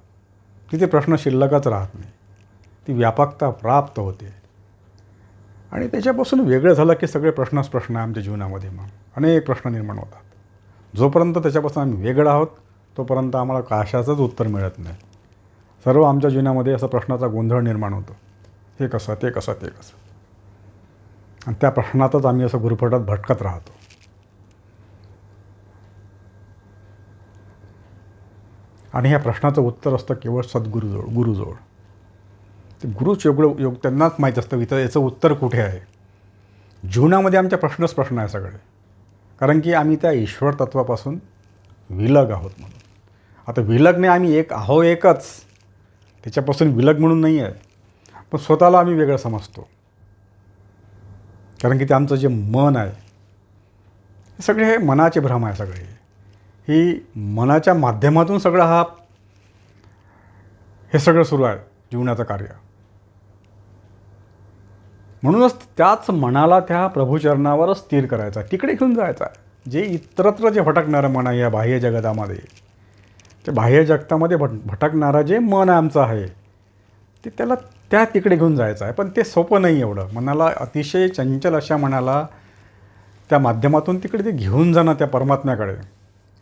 तिथे प्रश्न शिल्लकच राहत नाही, ती व्यापकता प्राप्त होते. आणि त्याच्यापासून वेगळं झालं की सगळे प्रश्नच प्रश्न आहे आमच्या जीवनामध्ये. मग अनेक प्रश्न निर्माण होतात. जोपर्यंत त्याच्यापासून आम्ही वेगळं आहोत तोपर्यंत आम्हाला कशाचंच उत्तर मिळत नाही. सर्व आमच्या जीवनामध्ये असा प्रश्नाचा गोंधळ निर्माण होतो. हे कसं, ते कसं, ते कसं, आणि त्या प्रश्नातच आम्ही असं गुरफटत भटकत राहतो. आणि ह्या प्रश्नाचं उत्तर असतं केवळ गुरुजवळ. ते गुरुच योग त्यांनाच माहीत असतं इथं याचं उत्तर कुठे आहे. जीवनामध्ये आमच्या प्रश्नच प्रश्न आहे सगळे, कारण की आम्ही त्या ईश्वर तत्वापासून विलग आहोत म्हणून. आता विलग नाही, आम्ही एकच, त्याच्यापासून विलग म्हणून नाही आहे. पण स्वतःला आम्ही वेगळं समजतो, कारण की ते आमचं जे मन आहे हे सगळे हे मनाचे भ्रम आहे. सगळे ही मनाच्या माध्यमातून सगळं हे सगळं सुरू आहे जीवनाचं कार्य. म्हणूनच त्याच मनाला त्या प्रभुचरणावरच स्थिर करायचा, तिकडे घेऊन जायचा. जे इतरत्र जे भटकणारं मन आहे या बाह्य जगतामध्ये, ते बाह्य जगतामध्ये भटकणारं जे मन आमचं आहे ते त्या तिकडे घेऊन जायचं आहे. पण ते सोपं नाही एवढं. मनाला अतिशय चंचल अशा मनाला त्या माध्यमातून तिकडे ते घेऊन जाणं त्या परमात्म्याकडे,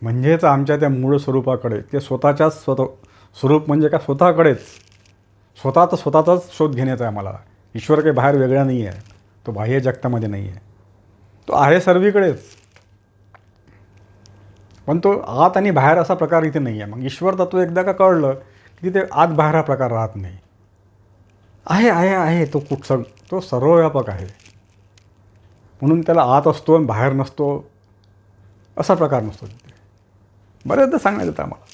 म्हणजेच आमच्या त्या मूळ स्वरूपाकडे. ते स्वतःच्याच स्वरूप म्हणजे का स्वतःचाच शोध घेण्याचा आहे आम्हाला. ईश्वर काही बाहेर वेगळा नाही आहे, तो बाह्य जगतामध्ये नाही आहे, तो आहे सर्वीकडेच. पण तो आत आणि बाहेर असा प्रकार इथे नाही आहे. मग ईश्वर तत्व एकदा का कळलं की तिथे आत बाहेर हा प्रकार राहत नाही. आहे तो सर्वव्यापक आहे, म्हणून त्याला आत असतो आणि बाहेर नसतो असा प्रकार नसतो तिथे. बरेचदा सांगण्यात येतं आम्हाला,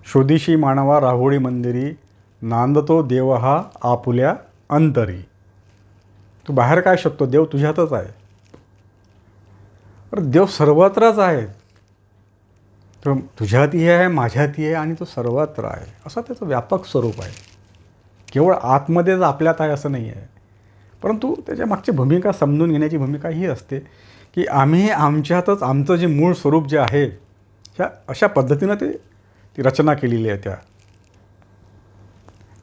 शोधिशी मानवा राहुळी मंदिरी, नांदतो देव हा आपुल्या अंतरी. तू बाहेर काय शकतो, देव तुझ्यातच आहे. तर देव सर्वत्रच आहे. तो तुझ्यातही आहे, माझ्यातही आहे आणि तो सर्वत्र आहे, असं त्याचं व्यापक स्वरूप आहे. केवळ आतमध्येच आपल्यात आहे असं नाही आहे. परंतु त्याच्या मागची भूमिका समजून घेण्याची भूमिका ही असते की आम्ही आमच्यातच आमचं जे मूळ स्वरूप जे आहे ह्या अशा पद्धतीनं ती रचना केलेली आहे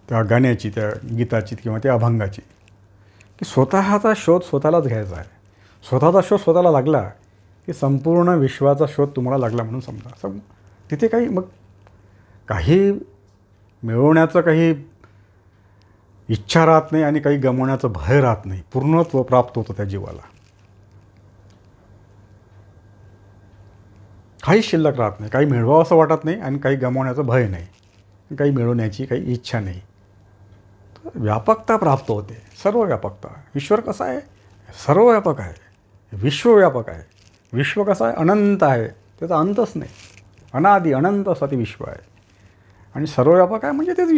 त्या गाण्याची, त्या गीताची किंवा त्या अभंगाची, की स्वतःचा शोध स्वतःलाच घ्यायचा आहे. स्वतःचा शोध स्वतःला लागला की संपूर्ण विश्वाचा शोध तुम्हाला लागला म्हणून समजा. तिथे काही मिळवण्याचं काही इच्छा राहत नाही आणि काही गमवण्याचं भय राहत नाही. पूर्णत्व प्राप्त होतं त्या जीवाला. काही शिल्लक राहत नाही, काही मिळवावं असं वाटत नाही आणि काही गमावण्याचं भय नाही, काही मिळवण्याची काही इच्छा नाही. व्यापकता प्राप्त होते, सर्व व्यापकता. ईश्वर कसा आहे, सर्वव्यापक आहे, विश्वव्यापक आहे. विश्व कसं आहे, अनंत आहे, त्याचा अंतच नाही. अनादि अनंत असं ते विश्व आहे. आणि सर्वव्यापक आहे म्हणजे तेच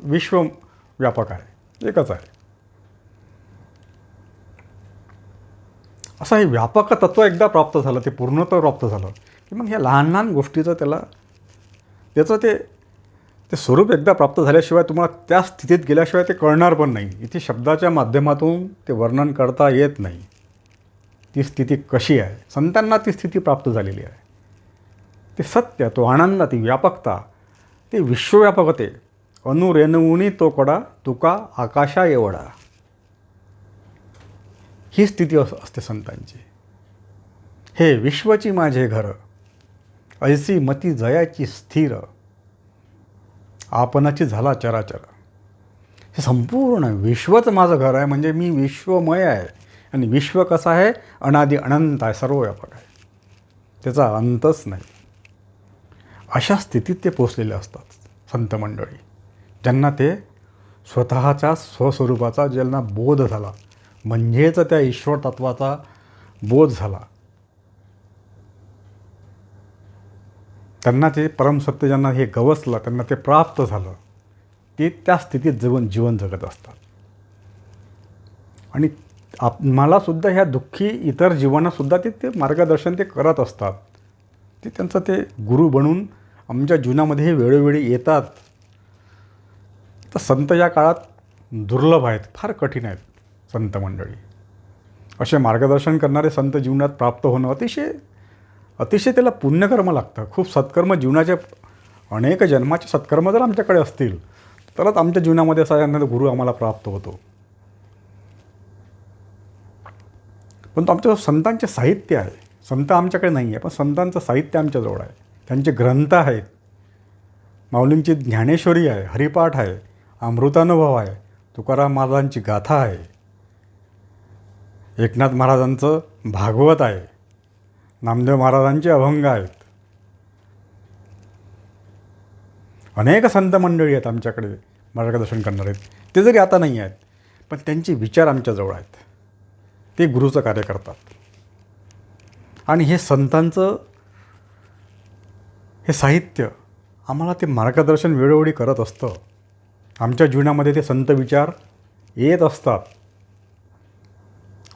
विश्वव्यापक आहे, एकच आहे. असं हे व्यापक तत्त्व एकदा प्राप्त झालं, ते पूर्णत्व प्राप्त झालं की मग ह्या लहान लहान गोष्टीचं त्याचं ते स्वरूप एकदा प्राप्त झाल्याशिवाय तुम्हाला त्या स्थितीत गेल्याशिवाय ते कळणार पण नाही. इथे शब्दाच्या माध्यमातून ते वर्णन करता येत नाही ती स्थिती कशी आहे. संतांना ती स्थिती प्राप्त झालेली आहे. ते सत्य, तो आनंद, ती व्यापकता, ते विश्वव्यापकते. अनुरेणुनी तो कडा तुका आकाशा एवढा, ही स्थिती असते संतांची. हे विश्वची माझे घर, ऐसी मती जयाची स्थिर, आपणाची झाला चराचर. हे संपूर्ण विश्वच माझं घर आहे, म्हणजे मी विश्वमय आहे. आणि विश्व कसं आहे, अनादि अनंत आहे, सर्वव्यापक आहे, त्याचा अंतच नाही. अशा स्थितीत ते पोचलेले असतात संत मंडळी, ज्यांना ते स्वतःच्या स्वस्वरूपाचा ज्यांना बोध झाला, म्हणजेच त्या ईश्वर तत्वाचा बोध झाला. त्यांना ते परमसत्य ज्यांना हे गवसलं, त्यांना ते प्राप्त झालं, ते त्या स्थितीत जीवन जगत असतात. आणि मलासुद्धा ह्या दुःखी इतर जीवांनासुद्धा ते मार्गदर्शन ते करत असतात. ते त्यांचं ते गुरु बनून आमच्या जीवनामध्ये हे वेळोवेळी येतात. तर संत या काळात दुर्लभ आहेत, फार कठीण आहेत संत मंडळी. असे मार्गदर्शन करणारे संत जीवनात प्राप्त होणं अतिशय त्याला पुण्यकर्म लागतं. खूप सत्कर्म जीवनाचे अनेक जन्माचे सत्कर्म जर आमच्याकडे असतील तरच आमच्या जीवनामध्ये असा एखादा गुरु आम्हाला प्राप्त होतो. पण आमच्या संतांचे साहित्य आहे. संत आमच्याकडे नाही आहे, पण संतांचं साहित्य आमच्याजवळ आहे. त्यांचे ग्रंथ आहेत. माऊलींची ज्ञानेश्वरी आहे, हरिपाठ आहे, अमृतानुभव आहे, तुकाराम महाराजांची गाथा आहे, एकनाथ महाराजांचं भागवत आहे, नामदेव महाराजांचे अभंग आहेत. अनेक संत मंडळी आहेत आमच्याकडे मार्गदर्शन करणारे. ते जरी आता नाही आहेत, पण त्यांचे विचार आमच्याजवळ आहेत. ते गुरुचं कार्य करतात. आणि हे संतांचं हे साहित्य आम्हाला ते मार्गदर्शन वेळोवेळी करत असतं. आमच्या जीवनामध्ये ते संत विचार येत असतात.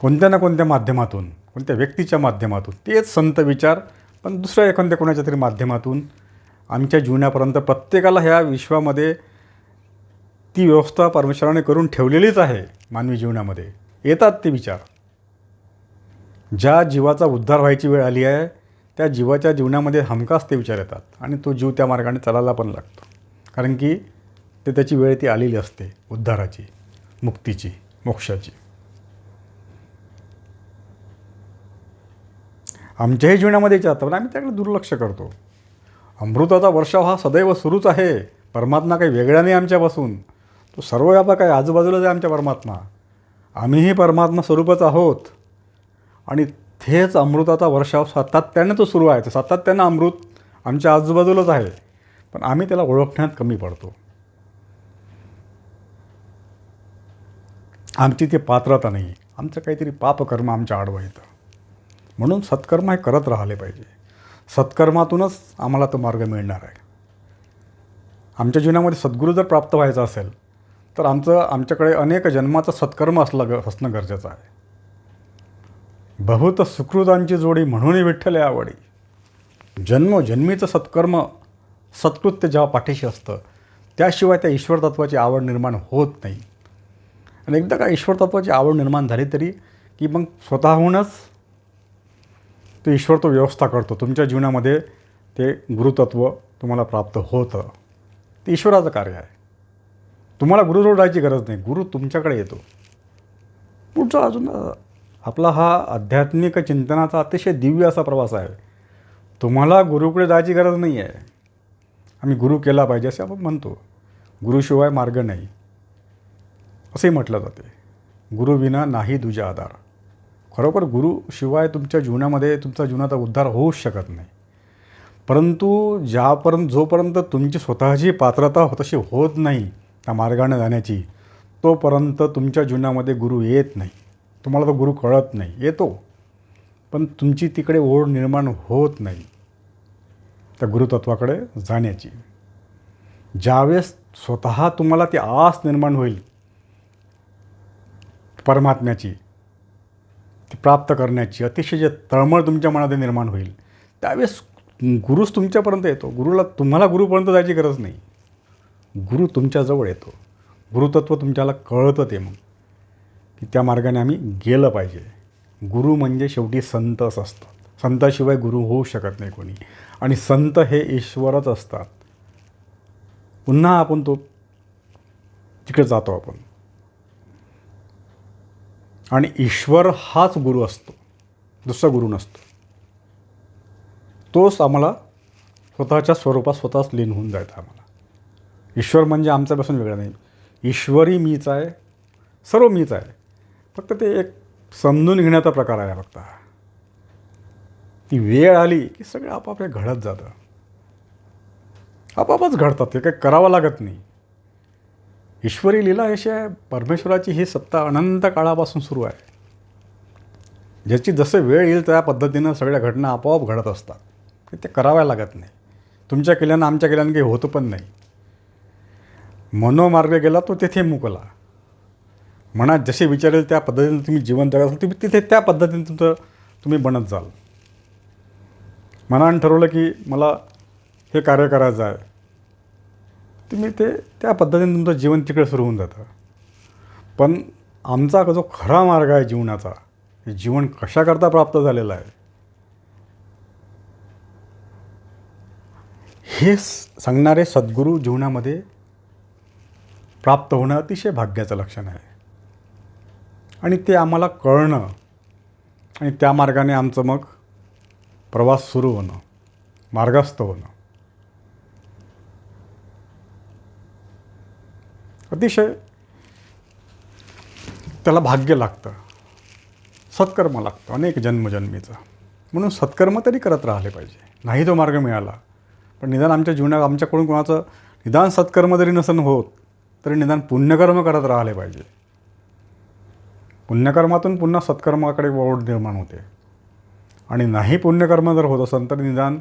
कोणत्या ना कोणत्या माध्यमातून, कोणत्या व्यक्तीच्या माध्यमातून तेच संत विचार, पण दुसऱ्या एखाद्या कोणाच्या तरी माध्यमातून आमच्या जीवनापर्यंत प्रत्येकाला ह्या विश्वामध्ये ती व्यवस्था परमेश्वराने करून ठेवलेलीच आहे. मानवी जीवनामध्ये येतात ते विचार. ज्या जीवाचा उद्धार व्हायची वेळ आली आहे त्या जीवाच्या जीवनामध्ये हमखास ते विचार येतात. आणि तो जीव त्या मार्गाने चालायला पण लागतो. कारण की त्याची वेळ ती आलेली असते उद्धाराची, मुक्तीची, मोक्षाची. आमच्याही जीवनामध्ये जातं, पण आम्ही त्याकडे दुर्लक्ष करतो. अमृताचा वर्षाव हा सदैव सुरूच आहे. परमात्मा काही वेगळा नाही आमच्यापासून. तो सर्वव्यापक आहे. आजूबाजूलाच आहे आमच्या परमात्मा. आम्हीही परमात्मा स्वरूपच आहोत. आणि तेच अमृताचा वर्षाव सातत्यानं तो सुरू आहे. सातत्यानं अमृत आमच्या आजूबाजूलाच आहे, पण आम्ही त्याला ओळखण्यात कमी पडतो. आमची ती पात्रता नाही. आमचं काहीतरी पापकर्म आमच्या आडवं येतं. म्हणून सत्कर्म हे करत राहिले पाहिजे. सत्कर्मातूनच आम्हाला तो मार्ग मिळणार आहे. आमच्या जीवनामध्ये सद्गुरू जर प्राप्त व्हायचा असेल तर आमच्याकडे अनेक जन्माचं सत्कर्म असणं गरजेचं आहे. बहुत सुकृतांची जोडी म्हणून विठ्ठल आवडी. जन्मोजन्मीचं सत्कर्म, सत्कृत्य जेव्हा पाठीशी असतं त्याशिवाय त्या ईश्वर तत्वाची आवड निर्माण होत नाही. आणि एकदा का ईश्वर तत्वाची आवड निर्माण झाली तरी की मग स्वतःहूनच ते ईश्वर तो व्यवस्था करतो. तुमच्या जीवनामध्ये ते गुरुतत्व तुम्हाला प्राप्त होतं. ते ईश्वराचं कार्य आहे. तुम्हाला गुरुजवळ जायची गरज नाही. गुरु तुमच्याकडे येतो. पुढचा अजून आपला हा आध्यात्मिक चिंतनाचा अतिशय दिव्य असा प्रवास आहे. तुम्हाला गुरुकडे जायची गरज नाही आहे. आम्ही गुरु केला पाहिजे असे आपण म्हणतो. गुरुशिवाय मार्ग नाही असंही म्हटलं जाते. गुरुविना नाही दुजा आधार. खरोखर गुरुशिवाय तुमच्या जीवनामध्ये तुमच्या जीवनाचा उद्धार होऊच शकत नाही. परंतु जोपर्यंत तुमची स्वतःची पात्रता तशी होत नाही त्या मार्गाने जाण्याची, तोपर्यंत तुमच्या जीवनामध्ये गुरु येत नाही. तुम्हाला तो गुरु कळत नाही. येतो, पण तुमची तिकडे ओढ निर्माण होत नाही त्या गुरुतत्वाकडे जाण्याची. ज्यावेळेस स्वतः तुम्हाला ती आस निर्माण होईल परमात्म्याची, ती प्राप्त करण्याची अतिशय जे तळमळ तुमच्या मनात निर्माण होईल, त्यावेळेस गुरुच तुमच्यापर्यंत येतो. तुम्हाला गुरुपर्यंत जायची गरज नाही. गुरु तुमच्याजवळ येतो. गुरुतत्व तुमच्याला कळतं ते मग की त्या मार्गाने आम्ही गेलं पाहिजे. गुरु म्हणजे शेवटी संतच असतात. संताशिवाय गुरु होऊ शकत नाही कोणी. आणि संत हे ईश्वरच असतात. पुन्हा आपण तिकडे जातो आपण. आणि ईश्वर हाच गुरु असतो, दुसरा गुरु नसतो. तोच आम्हाला स्वतःच्या स्वरूपात स्वतःच लीन होऊन जायचं. आम्हाला ईश्वर म्हणजे आमच्यापासून वेगळं नाही. ईश्वरी मीच आहे, सर्व मीच आहे. फक्त ते एक समजून घेण्याचा प्रकार आहे. फक्त ती वेळ आली की सगळं आपाप घडत जातं. आपापच घडतात. ते काही करावं लागत नाही. ईश्वरी लीला अशी आहे. परमेश्वराची ही सत्ता अनंत काळापासून सुरू आहे. ज्याची जसं वेळ येईल त्या पद्धतीनं सगळ्या घटना आपोआप घडत असतात. ते कराव्या लागत नाही. तुमच्या केल्यानं आमच्या केल्यानं काही होतं पण नाही. मनोमार्ग गेला तो तेथे मुकला. मनात जसे विचारेल त्या पद्धतीने तुम्ही जीवन जगाल, तुम्ही तिथे त्या पद्धतीने तुम्ही बनत जाल. मनानं ठरवलं की मला हे कार्य करायचं आहे, तुम्ही ते त्या पद्धतीने तुमचं जीवन तिकडे सुरू होऊन जातं. पण आमचा जो खरा मार्ग आहे जीवनाचा, हे जीवन कशाकरता प्राप्त झालेलं आहे, हे सांगणारे सद्गुरू जीवनामध्ये प्राप्त होणं अतिशय भाग्याचं लक्षण आहे. आणि ते आम्हाला कळणं आणि त्या मार्गाने आमचं मग प्रवास सुरू होणं, मार्गस्थ होणं, अतिशय त्याला भाग्य लागतं, सत्कर्म लागतं, अनेक जन्मजन्मीचं. म्हणून सत्कर्म तरी करत राहिले पाहिजे. नाही तो मार्ग मिळाला, पण निदान आमच्या जीवनात आमच्याकडून कोणाचं निदान सत्कर्म जरी नसन होत, तरी निदान पुण्यकर्म करत राहिले पाहिजे. पुण्यकर्मातून पुन्हा सत्कर्माकडे ओढ निर्माण होते. आणि नाही पुण्यकर्म जर होत असेल तर निदान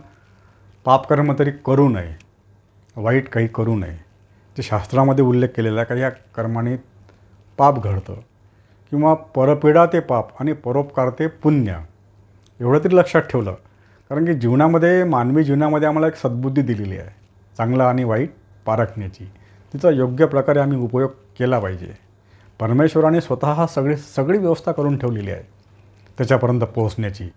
पापकर्म तरी करू नये, वाईट काही करू नये. जे शास्त्रामध्ये उल्लेख केलेला आहे का या कर्माने पाप घडतं, किंवा परपीडा ते पाप आणि परोपकार ते पुण्य, एवढं तरी लक्षात ठेवलं. कारण की जीवनामध्ये, मानवी जीवनामध्ये आम्हाला एक सद्बुद्धी दिलेली आहे, चांगलं आणि वाईट पारखण्याची. तिचा योग्य प्रकारे आम्ही उपयोग केला पाहिजे. परमेश्वराने स्वतः सगळी व्यवस्था करून ठेवलेली आहे त्याच्यापर्यंत पोहोचण्याची.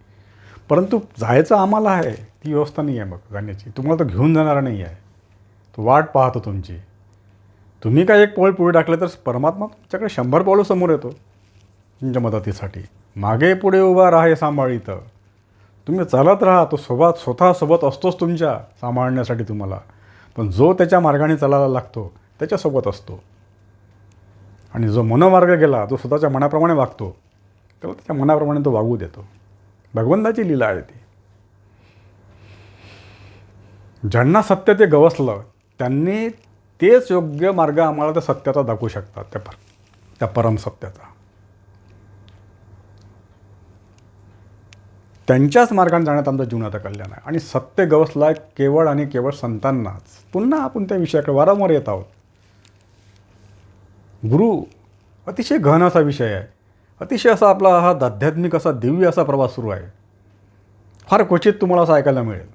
परंतु जायचं आम्हाला आहे, ती व्यवस्था नाही आहे मग जाण्याची. तुम्हाला तो घेऊन जाणारा नाही आहे, तो वाट पाहतो तुमची. तुम्ही काय एक पाऊल पुढे टाकलं तर परमात्मा तुमच्याकडे 100 पावलं समोर येतो तुमच्या मदतीसाठी. मागे पुढे उभा राहा सांभाळीतं. तुम्ही चालत राहा, तो स्वतःसोबत असतोच तुमच्या सांभाळण्यासाठी तुम्हाला. पण जो त्याच्या मार्गाने चालायला लागतो त्याच्यासोबत असतो. आणि जो मनोमार्ग गेला, जो स्वतःच्या मनाप्रमाणे वागतो, त्याला त्याच्या मनाप्रमाणे तो वागू देतो. भगवंताची लीला आहे ती. ज्यांना सत्य ते गवसलं, त्यांनी तेच योग्य मार्ग आम्हाला त्या सत्याचा दाखवू शकतात, त्या परमसत्याचा. त्यांच्याच मार्गाने जाण्यात आमचं जीवनाचं कल्याण आहे. आणि सत्य गवसला आहे केवळ आणि केवळ संतांनाच. पुन्हा आपण त्या विषयाकडे वारंवार येत आहोत. गुरु अतिशय गहन असा विषय आहे. अतिशय असा आपला हा आध्यात्मिक असा दिव्य असा प्रवास सुरू आहे. फार क्वचित तुम्हाला असं ऐकायला मिळेल.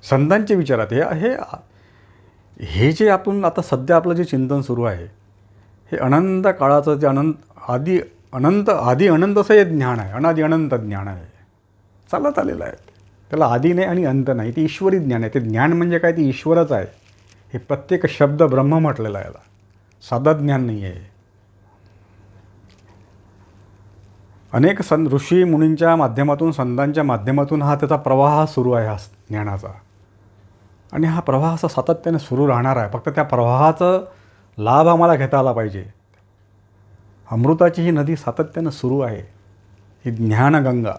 संतांचे विचारात हे जे आपण आता सध्या आपलं जे चिंतन सुरू आहे, हे अनंत काळाचं जे आदी अनंत असं हे ज्ञान आहे, अनादी अनंत ज्ञान आहे, चालत आलेलं आहे. त्याला आदी नाही आणि अंत नाही, ते ईश्वरी ज्ञान आहे. ते ज्ञान म्हणजे काय, ते ईश्वरच आहे. हे प्रत्येक शब्द ब्रह्म म्हटलेला आहे. याला साधं ज्ञान नाही आहे. अनेक ऋषी मुनींच्या माध्यमातून, संतांच्या माध्यमातून हा त्याचा प्रवाह सुरू आहे, हा ज्ञानाचा. आणि हा प्रवाह असा सातत्याने सुरू राहणार आहे. फक्त त्या प्रवाहाचा लाभ आम्हाला घेता आला पाहिजे. अमृताची ही नदी सातत्यानं सुरू आहे, ही ज्ञानगंगा.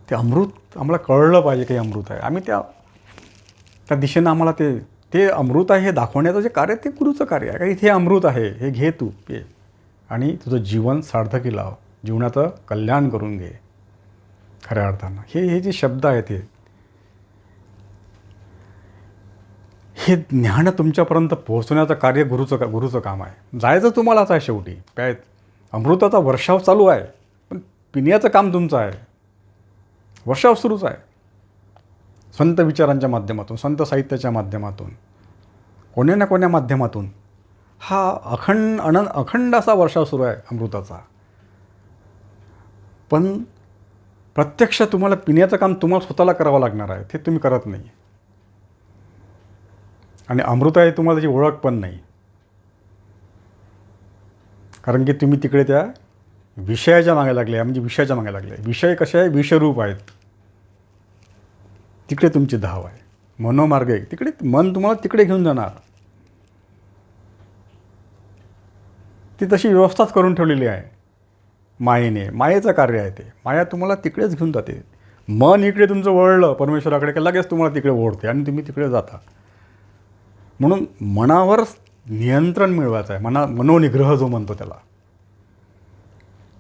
ते अमृत आम्हाला कळलं पाहिजे की अमृत आहे. आम्ही त्या दिशेनं आम्हाला ते अमृत आहे हे दाखवण्याचं जे कार्य, ते गुरुचं कार्य आहे. काही इथे अमृत आहे, हे घे तू, पे, आणि तुझं जीवन सार्थकी लाव, जीवनाचं कल्याण करून घे. खऱ्या अर्थानं हे जे शब्द आहेत, हे ज्ञान तुमच्यापर्यंत पोहोचवण्याचं कार्य गुरुचं काम आहे. जायचं तुम्हालाच आहे शेवटी. काय अमृताचा वर्षाव चालू आहे, पण पिण्याचं काम तुमचं आहे. वर्षाव सुरूच आहे. संत विचारांच्या माध्यमातून, संत साहित्याच्या माध्यमातून, कोण्या ना कोण्या माध्यमातून हा अखंड असा वर्षाव सुरू आहे अमृताचा. पण प्रत्यक्ष तुम्हाला पिण्याचं काम तुम्हाला स्वतःला करावं लागणार आहे. ते तुम्ही करत नाही. आणि अमृत आहे तुम्हाला त्याची ओळख पण नाही. कारण की तुम्ही तिकडे त्या विषयाच्या मागे लागले, म्हणजे विषयाच्या मागे लागले. विषय कसे आहे, विषरूप आहेत. तिकडे तुमची धाव आहे. मनोमार्ग आहे, तिकडे मन तुम्हाला तिकडे घेऊन जाणार. ती तशी व्यवस्थाच करून ठेवलेली आहे मायेने. मायेचं कार्य आहे ते. माया तुम्हाला तिकडेच घेऊन जाते. मन इकडे तुमचं वळलं परमेश्वराकडे की लगेच तुम्हाला तिकडे ओढते आणि तुम्ही तिकडे जाता. म्हणून मनावर नियंत्रण मिळवायचं आहे. मनोनिग्रह जो म्हणतो त्याला,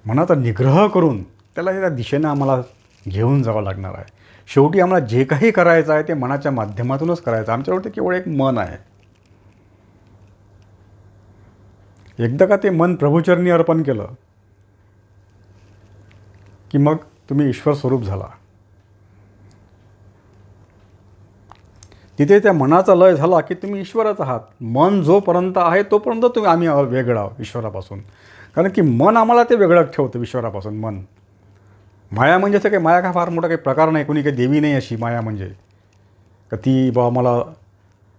मनाचा निग्रह करून त्याला या दिशेनं आम्हाला घेऊन जावं लागणार आहे. शेवटी आम्हाला जे काही करायचं आहे ते मनाच्या माध्यमातूनच करायचं. आमच्यावर ते केवळ एक मन आहे. एकदा का ते मन प्रभुचरणी अर्पण केलं की मग तुम्ही ईश्वर स्वरूप झाला. तिथे त्या मनाचा लय झाला की तुम्ही ईश्वरच आहात. मन जोपर्यंत आहे तोपर्यंत आम्ही वेगळं आहोत ईश्वरापासून. कारण की मन आम्हाला ते वेगळं ठेवतं ईश्वरापासून. मन माया म्हणजे असं काही, माया का फार मोठा काही प्रकार नाही, कोणी काही देवी नाही अशी माया म्हणजे का ती बा मला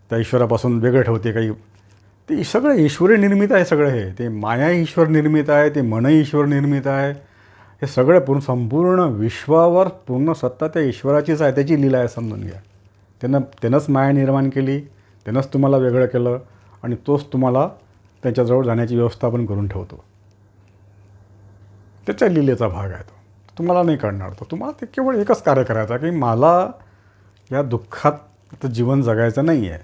त्या ईश्वरापासून वेगळं ठेवते काही. ते सगळं ईश्वरी निर्मित आहे सगळं. हे ते माया ईश्वर निर्मित आहे, ते मनही ईश्वर निर्मित आहे. हे सगळं संपूर्ण विश्वावर पूर्ण सत्ता त्या ईश्वराचीच आहे, त्याची लीला आहे समजून घ्या. त्यानंच माया निर्माण केली, त्यानंच तुम्हाला वेगळं केलं आणि तोच तुम्हाला त्याच्याजवळ जाण्याची व्यवस्था पण करून ठेवतो. त्याच्या लीलेचा भाग आहे तो. तुम्हाला नाही कळणार तो. तुम्हाला ते केवळ एकच कार्य करायचं की मला या दुःखात जीवन जगायचं नाही आहे.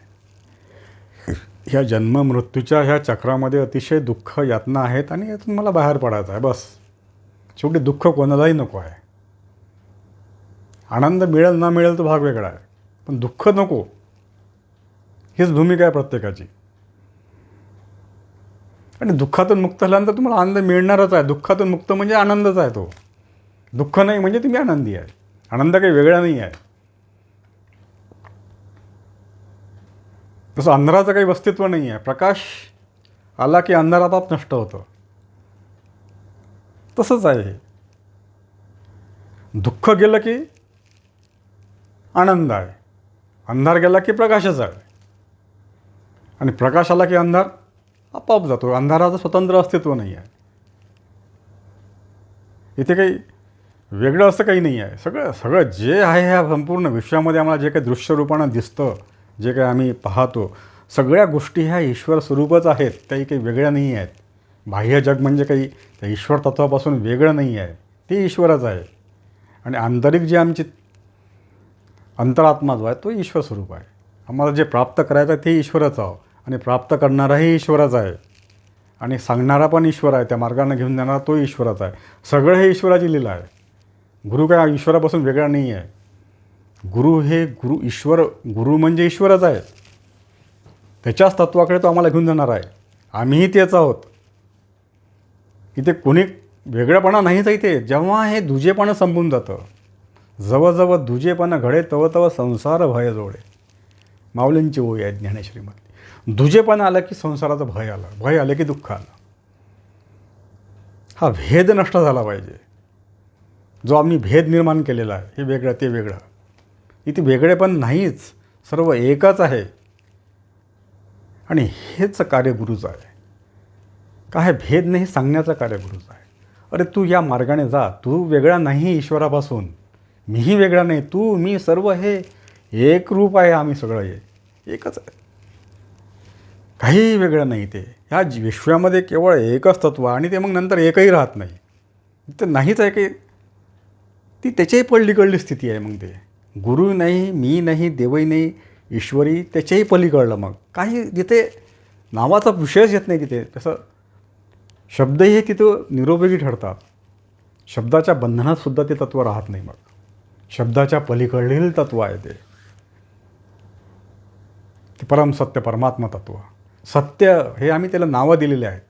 ह्या जन्म मृत्यूच्या ह्या चक्रामध्ये अतिशय दुःख यातना आहेत आणि यातून मला बाहेर पडायचं आहे बस. शेवटी दुःख कोणालाही नको आहे. आनंद मिळेल न मिळेल तो भाग वेगळा आहे, पण दुःख नको हीच भूमिका आहे प्रत्येकाची. आणि दुःखातून मुक्त झाल्यानंतर तुम्हाला आनंद मिळणारच आहे. दुःखातून मुक्त म्हणजे आनंदच आहे तो. दुःख नाही म्हणजे तुम्ही आनंदी आहे. आनंद काही वेगळा नाही आहे. तसं अंधाराचं काही अस्तित्व नाही आहे. प्रकाश आला की अंधार आपोआप नष्ट होतं. तसंच आहे हे. दुःख गेलं की आनंद आहे, अंधार गेला की प्रकाशच आहे, आणि प्रकाश आला की अंधार आपोआप जातो. अंधाराचं स्वतंत्र अस्तित्व नाही आहे. इथे काही वेगळं असं काही नाही आहे. सगळं जे आहे ह्या संपूर्ण विश्वामध्ये आम्हाला जे काही दृश्यरूपानं दिसतं, जे काही आम्ही पाहतो, सगळ्या गोष्टी ह्या ईश्वर स्वरूपच आहेत. त्याही काही वेगळ्या नाही आहेत. बाह्य जग म्हणजे काही त्या ईश्वर तत्वापासून वेगळं नाही आहे. ते ईश्वरच आहे. आणि आंतरिक जे आमची अंतरात्मा जो आहे तो ईश्वर स्वरूप आहे. आम्हाला जे प्राप्त करायचं आहे ते ईश्वरच आहो, आणि प्राप्त करणाराही ईश्वरच आहे, आणि सांगणारा पण ईश्वर आहे. त्या मार्गाने घेऊन जाणारा तो ईश्वरच आहे. सगळं हे ईश्वराची लीला आहे. गुरु काय ईश्वरापासून वेगळा नाही आहे. गुरु म्हणजे ईश्वरच आहे. त्याच्याच तत्वाकडे तो आम्हाला घेऊन जाणार आहे. आम्हीही तेच आहोत. इथे कोणी वेगळेपणा नाहीच इथे. जेव्हा हे दुजेपणा संपून जातं, जवळजवळ दुजेपणा घडे तव तव संसार भय जोडे, माऊलींची ओळी आहे ज्ञानेश्वरीमध्ये. दुजेपणा आलं की संसाराचं भय आलं, भय आलं की दुःख आलं. हा भेद नष्ट झाला पाहिजे. जो आम्ही भेद निर्माण केलेला आहे, हे वेगळं ते वेगळं, इथे वेगळेपण नाहीच, सर्व एकच आहे. आणि हेच कार्य गुरुचं आहे. काय भेद नाही सांगण्याचं कार्य गुरुचं आहे. अरे तू या मार्गाने जा, तू वेगळा नाही ईश्वरापासून, मीही वेगळा नाही, तू मी सर्व हे एक रूप आहे. आम्ही सगळं हे एकच आहे, काहीही वेगळं नाही. ते ह्या विश्वामध्ये केवळ एकच तत्व, आणि ते मग नंतर एकही राहत नाही. ते नाहीच आहे की ती त्याच्याही पलीकडली स्थिती आहे. मग ते गुरु नाही, मी नाही, देवही नाही, ईश्वरी त्याच्याही पलीकडलं. मग काही जिथे नावाचा विषयच येत नाही तिथे. तसं शब्दही हे तिथं निरुपयोगी ठरतात. शब्दाच्या बंधनातसुद्धा ते तत्त्व राहत नाही. मग शब्दाच्या पलीकडील तत्त्व आहे ते परमसत्य परमात्मा तत्त्व. सत्य हे आम्ही त्याला नावं दिलेली आहेत.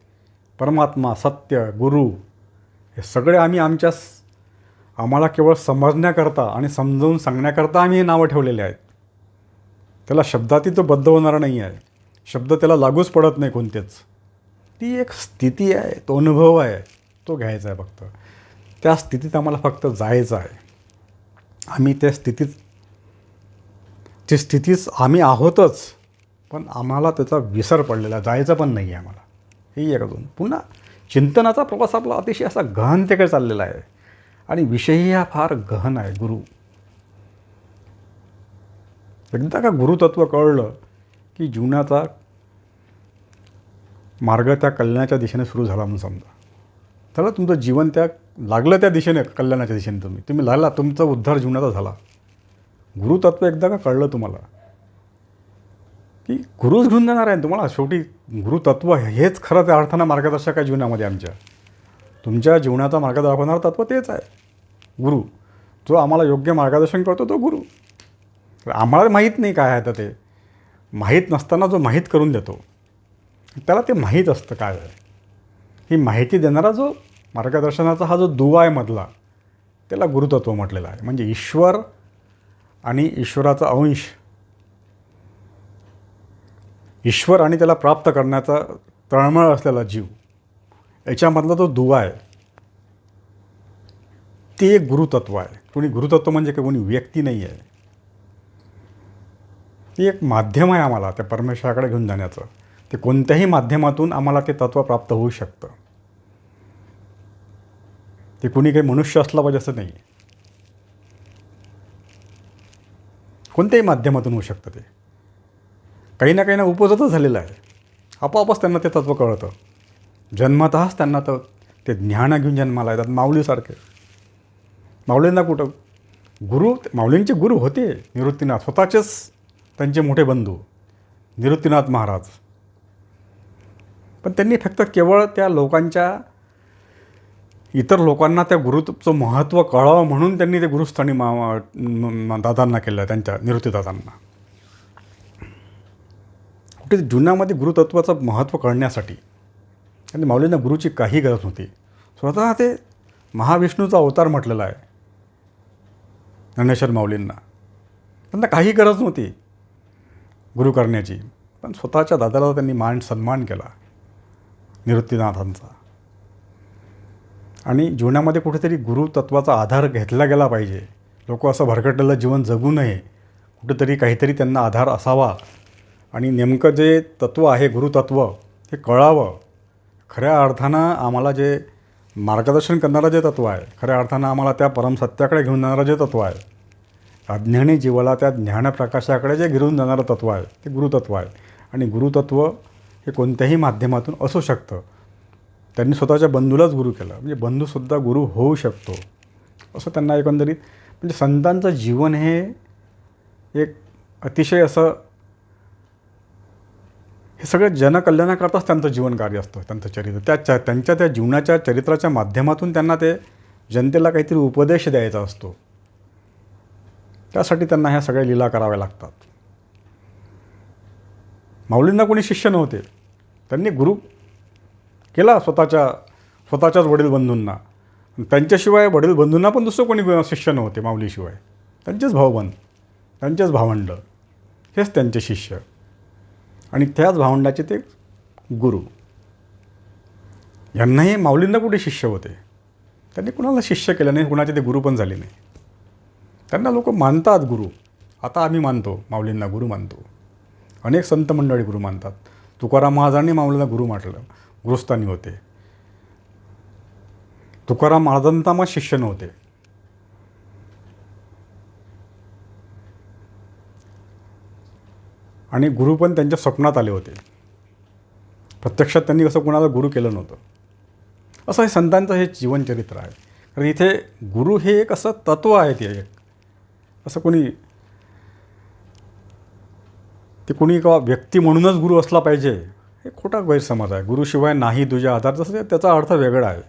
परमात्मा, सत्य, गुरु, हे सगळे आम्ही आम्हाला केवळ समजण्याकरता आणि समजावून सांगण्याकरता आम्ही हे नावं ठेवलेले आहेत. त्याला शब्दाती तो बद्ध होणारा नाही आहे. शब्द त्याला लागूच पडत नाही कोणतेच. ती एक स्थिती आहे, तो अनुभव आहे, तो घ्यायचा आहे फक्त. त्या स्थितीत आम्हाला फक्त जायचं आहे. आम्ही त्या स्थितीच आम्ही आहोतच, पण आम्हाला त्याचा विसर पडलेला, जायचं पण नाही आहे आम्हाला. हे एक अजून पुन्हा चिंतनाचा प्रवास आपला अतिशय असा गहनतेकडे चाललेला आहे, आणि विषयही हा फार गहन आहे. गुरु एकदा का गुरुतत्व कळलं की जीवनाचा मार्ग त्या कल्याणाच्या दिशेने सुरू झाला म्हणून समजा. त्याला तुमचं जीवन लागलं त्या दिशेने, कल्याणाच्या दिशेने. तुम्ही लागला, तुमचा उद्धार जीवनाचा झाला. गुरुतत्व एकदा का कळलं तुम्हाला की गुरुच घेऊन जाणार आहे तुम्हाला. शेवटी गुरुतत्व हेच खरं त्या अर्थानं मार्गदर्शक आहे जीवनामध्ये आमच्या. तुमच्या जीवनाचा मार्ग दाखवणारा तत्व तेच आहे गुरु. जो आम्हाला योग्य मार्गदर्शन करतो तो गुरु. आम्हाला माहीत नाही काय आहे तर ते माहीत नसताना जो माहीत करून देतो त्याला ते माहीत असतं काय आहे. ही माहिती देणारा जो मार्गदर्शनाचा हा जो दुवा आहे मधला, त्याला गुरुतत्व म्हटलेलं आहे. म्हणजे ईश्वर आणि ईश्वराचा अंश, ईश्वर आणि त्याला प्राप्त करण्याचा तळमळ असलेला जीव, याच्यामधला जो दुवा आहे ते एक गुरुतत्व आहे. कोणी गुरुतत्व म्हणजे कोणी व्यक्ती नाही आहे, ती एक माध्यम आहे आम्हाला त्या परमेश्वराकडे घेऊन जाण्याचं. ते कोणत्याही माध्यमातून आम्हाला ते तत्त्व प्राप्त होऊ शकतं. ते कोणी काही मनुष्य असला पाहिजे असं नाही, कोणत्याही माध्यमातून होऊ शकतं. ते काही ना काही ना उपजतच झालेलं आहे. आपोआपच त्यांना ते तत्त्व कळतं. जन्मतःच त्यांना तर ते ज्ञान घेऊन जन्माला येतात. माऊलीसारखे, माऊलींना कुठं गुरु, माऊलींचे गुरु होते निवृत्तीनाथ, स्वतःचेच त्यांचे मोठे बंधू निवृत्तीनाथ महाराज. पण त्यांनी फक्त केवळ त्या लोकांच्या, इतर लोकांना त्या गुरुचं महत्त्व कळावं म्हणून त्यांनी ते गुरुस्थानी दादांना केलं, त्यांच्या निवृत्तीदादांना. कुठे जुन्यामध्ये गुरुतत्वाचं महत्त्व कळण्यासाठी. आणि माऊलींना गुरुची काही गरज नव्हती. स्वतः ते महाविष्णूचा अवतार म्हटलेला आहे ज्ञानेश्वर माऊलींना. त्यांना काही गरज नव्हती गुरु करण्याची, पण स्वतःच्या दादाला त्यांनी सन्मान केला निवृत्तीनाथांचा. आणि जीवनामध्ये कुठेतरी गुरुतत्वाचा आधार घेतला गेला पाहिजे. लोक असं भरकटलेलं जीवन जगू नये, कुठेतरी काहीतरी त्यांना आधार असावा. आणि नेमकं जे तत्त्व आहे गुरुतत्व हे कळावं. खऱ्या अर्थानं आम्हाला जे मार्गदर्शन करणारं जे तत्त्व आहे, खऱ्या अर्थानं आम्हाला त्या परमसत्याकडे घेऊन जाणारं जे तत्त्व आहे, अज्ञानी जीवाला त्या ज्ञानप्रकाशाकडे जे घेऊन जाणारं तत्त्व आहे ते गुरुतत्व आहे. आणि गुरुतत्व हे कोणत्याही माध्यमातून असू शकतं. त्यांनी स्वतःच्या बंधूलाच गुरु केलं, म्हणजे बंधूसुद्धा गुरु होऊ शकतो असं त्यांना एकंदरीत. म्हणजे संतांचं जीवन हे एक अतिशय असं, हे सगळं जनकल्याणाकरताच त्यांचं जीवन कार्य असतं, त्यांचं चरित्र. त्यांच्या त्या जीवनाच्या चरित्राच्या माध्यमातून त्यांना ते जनतेला काहीतरी उपदेश द्यायचा असतो. त्यासाठी त्यांना ह्या सगळ्या लीला कराव्या लागतात. माऊलींना कोणी शिष्य नव्हते. त्यांनी गुरु केला स्वतःच्याच वडील बंधूंना. त्यांच्याशिवाय वडील बंधूंना पण दुसरं कोणी शिष्य नव्हते माऊलीशिवाय. त्यांचेच भाऊबंद, त्यांचेच भावंड हेच त्यांचे शिष्य. आणि त्याच भावंडाचे ते गुरु. यांनाही माऊलींना कुठे शिष्य होते. त्यांनी कुणाला शिष्य केलं नाही, कुणाचे ते गुरु पण झाले नाही. त्यांना लोक मानतात गुरु. आता आम्ही मानतो, माऊलींना गुरु मानतो. अनेक संत मंडळी गुरु मानतात. तुकाराम महाराजांनी माऊलींना गुरु म्हटलं, गुरुस्थानी होते. तुकाराम महाराजांना मग शिष्य नव्हते. आणि गुरु पण त्यांच्या स्वप्नात आले होते. प्रत्यक्षात त्यांनी असं कोणाला गुरु केलं नव्हतं. असं हे संतांचं हे जीवनचरित्र आहे. कारण इथे गुरु हे एक असं तत्त्व आहे, ते एक असं कोणी का व्यक्ती म्हणूनच गुरु असला पाहिजे हे खोटा गैरसमज आहे. गुरुशिवाय नाही तुझ्या आधार, जसं त्याचा अर्थ वेगळा आहे.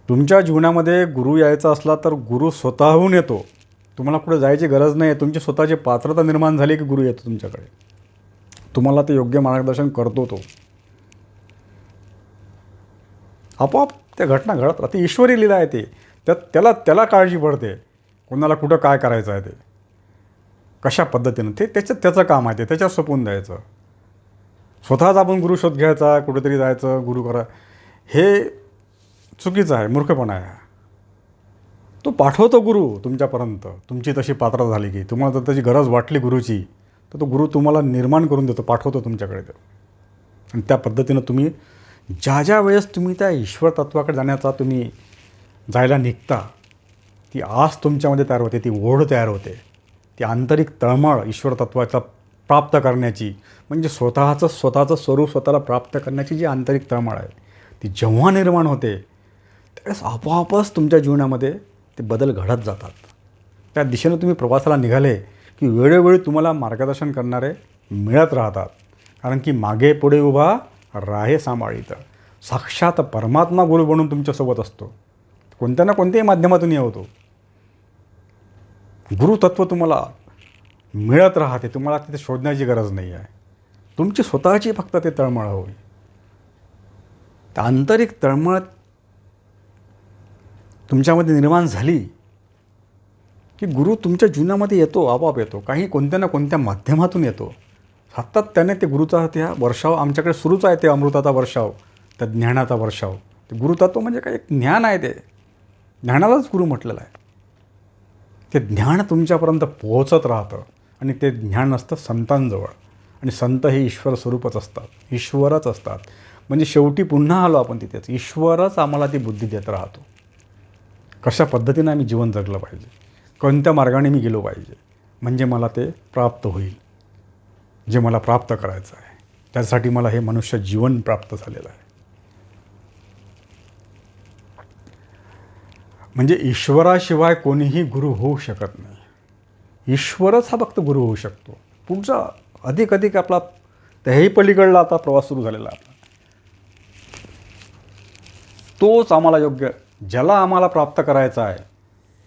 तुमच्या जीवनामध्ये गुरु यायचा असला तर गुरु स्वतःहून येतो. तुम्हाला कुठे जायची गरज नाही आहे. तुमची स्वतःची पात्रता निर्माण झाली की गुरु येतो तुमच्याकडे. तुम्हाला ते योग्य मार्गदर्शन करतो. तो आपोआप त्या घटना घडत राहते. ईश्वरी लीला आहे ते. त्याला काळजी पडते कोणाला कुठं काय करायचं आहे, ते कशा पद्धतीनं, ते त्याचं काम आहे. ते त्याच्यात सोपवून द्यायचं. स्वतःच आपण गुरु शोध घ्यायचा, कुठेतरी जायचं गुरु करा, हे चुकीचं आहे, मूर्खपणा आहे. तो पाठवतो गुरु तुमच्यापर्यंत. तुमची तशी पात्रता झाली की तुम्हाला जर त्याची गरज वाटली गुरुची, तर तो गुरु तुम्हाला निर्माण करून देतो, पाठवतो तुमच्याकडे ते. आणि त्या पद्धतीनं तुम्ही ज्या वेळेस तुम्ही त्या ईश्वर तत्वाकडे तुम्ही जायला निघता, ती आस तुमच्यामध्ये तयार होते, ती ओढ तयार होते, ती आंतरिक तळमळ ईश्वर तत्वाचा प्राप्त करण्याची, म्हणजे स्वतःचं स्वरूप स्वतःला प्राप्त करण्याची जी आंतरिक तळमळ आहे, ती जेव्हा निर्माण होते त्यावेळेस आपोआपच तुमच्या जीवनामध्ये ते बदल घडत जातात. त्या दिशेनं तुम्ही प्रवासाला निघाले की वेळोवेळी तुम्हाला मार्गदर्शन करणारे मिळत राहतात. कारण की मागे पुढे उभा राहे सांभाळीत, साक्षात परमात्मा गुरु बनून तुमच्यासोबत असतो. कोणत्या ना कोणत्याही माध्यमातून होतो. गुरुतत्व तुम्हाला मिळत राहते. तुम्हाला तिथे शोधण्याची गरज नाही आहे. तुमची स्वतःची फक्त ते तळमळ हवी. त्या आंतरिक तळमळ तुमच्यामध्ये निर्माण झाली की गुरु तुमच्या जीवनामध्ये येतो, आपोआप येतो. काही कोणत्या ना कोणत्या माध्यमातून येतो. सातत्याने ते गुरुचा त्या वर्षाव आमच्याकडे सुरूच आहे. ते अमृताचा वर्षाव, त्या ज्ञानाचा वर्षाव. ते गुरुतत्व म्हणजे काय, एक ज्ञान आहे. ते ज्ञानालाच गुरु म्हटलेलं आहे. ते ज्ञान तुमच्यापर्यंत पोहोचत राहतं आणि ते ज्ञान असतं संतांजवळ. आणि संत हे ईश्वर स्वरूपच असतात, ईश्वरच असतात. म्हणजे शेवटी पुन्हा आलो आपण तिथेच. ईश्वरच आम्हाला ती बुद्धी देत राहतो. कशा पद्धतीनं आम्ही जीवन जगलं पाहिजे, कोणत्या मार्गाने मी गेलो पाहिजे, म्हणजे मला ते प्राप्त होईल जे मला प्राप्त करायचं आहे. त्यासाठी मला हे मनुष्य जीवन प्राप्त झालेलं आहे. म्हणजे ईश्वराशिवाय कोणीही गुरु होऊ शकत नाही. ईश्वरच हा फक्त गुरु होऊ शकतो. पुढचा अधिक अधिक आपला त्याही पलीकडला आता प्रवास सुरू झालेला आहे. तोच आम्हाला योग्य, ज्याला आम्हाला प्राप्त करायचं आहे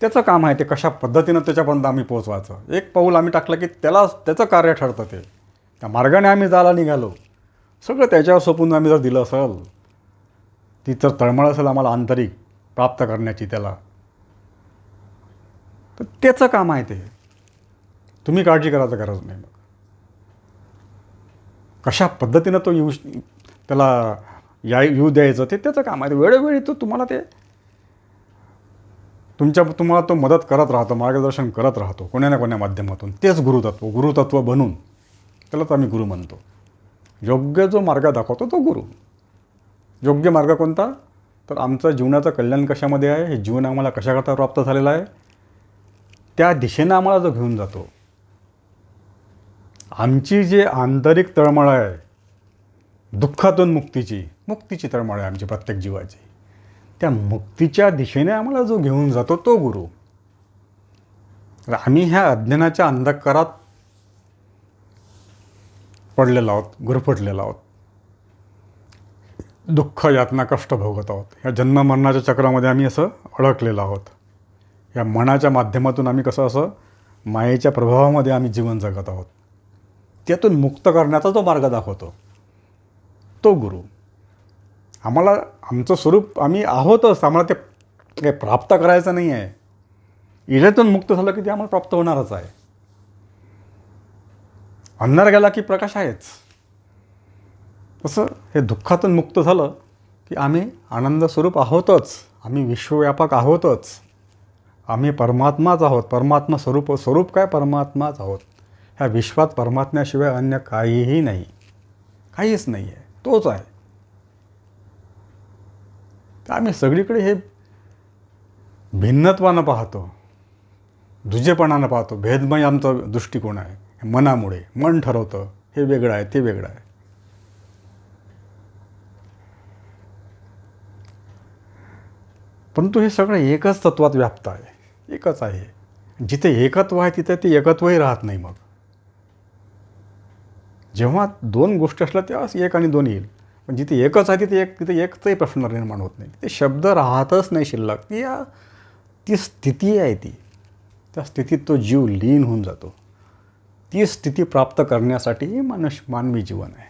त्याचं काम आहे ते कशा पद्धतीनं त्याच्यापर्यंत आम्ही पोहोचवायचं. एक पाऊल आम्ही टाकलं की त्याचं कार्य ठरतं. ते त्या मार्गाने आम्ही जायला निघालो, सगळं त्याच्यावर सोपून आम्ही जर दिलं असेल, ती जर तळमळ असेल आम्हाला आंतरिक प्राप्त करण्याची त्याला, तर त्याचं काम आहे ते. तुम्ही काळजी करायचं गरज नाही. मग कशा पद्धतीनं तो त्याला येऊ द्यायचं ते त्याचं काम आहे. वेळोवेळी तो तुम्हाला तुम्हाला तो मदत करत राहतो, मार्गदर्शन करत राहतो कोण्या ना कोण्या माध्यमातून. तेच गुरुतत्व बनून त्यालाच आम्ही गुरु म्हणतो. योग्य जो मार्ग दाखवतो तो गुरु. योग्य मार्ग कोणता, तर आमचं जीवनाचं कल्याण कशामध्ये आहे, हे जीवन आम्हाला कशाकरता प्राप्त झालेलं आहे, त्या दिशेनं आम्हाला जो घेऊन जातो. आमची जी आंतरिक तळमळ आहे, दुःखातून मुक्तीची तळमळ आहे आमची प्रत्येक जीवाची, त्या मुक्तीच्या दिशेने आम्हाला जो घेऊन जातो तो गुरु. आम्ही ह्या अज्ञानाच्या अंधकारात पडलेलो आहोत, गुरफटलेलो आहोत. दुःख, यातना, कष्ट भोगत आहोत. ह्या जन्ममरणाच्या चक्रामध्ये आम्ही असं अडकलेलो आहोत. या मनाच्या माध्यमातून आम्ही कसं असं मायेच्या प्रभावामध्ये आम्ही जीवन जगत आहोत. त्यातून मुक्त करण्याचा जो मार्ग दाखवतो तो गुरु. आम्हाला आमचं स्वरूप आम्ही आहोतच, आम्हाला ते काही प्राप्त करायचं नाही आहे. इल्यातून मुक्त झालं की ते आम्हाला प्राप्त होणारच आहे. अंधार गेला की प्रकाश आहेच. तसं हे दुःखातून मुक्त झालं की आम्ही आनंद स्वरूप आहोतच, आम्ही विश्वव्यापक आहोतच, आम्ही परमात्माच आहोत. परमात्मा स्वरूप काय, परमात्माच आहोत. ह्या विश्वात परमात्म्याशिवाय अन्य काहीही नाही, काहीच नाही आहे, तोच आहे. तर आम्ही सगळीकडे हे भिन्नत्वानं पाहतो, दुजेपणानं पाहतो. भेदमय आमचा दृष्टिकोन आहे. मनामुळे मन ठरवतं हे वेगळं आहे, ते वेगळं आहे. परंतु हे सगळं एकच तत्वात व्याप्त आहे, एकच आहे. जिथे एकत्व आहे तिथे ते एकत्वही राहत नाही. मग जेव्हा दोन गोष्टी असल्या तेव्हा एक आणि दोन येईल. पण जिथे एकच आहे तिथे एकचाही प्रश्न निर्माण होत नाही. ते शब्द राहतच नाही शिल्लक. ती स्थिती आहे. त्या स्थितीत तो जीव लीन होऊन जातो. ती स्थिती प्राप्त करण्यासाठी मानवी जीवन आहे.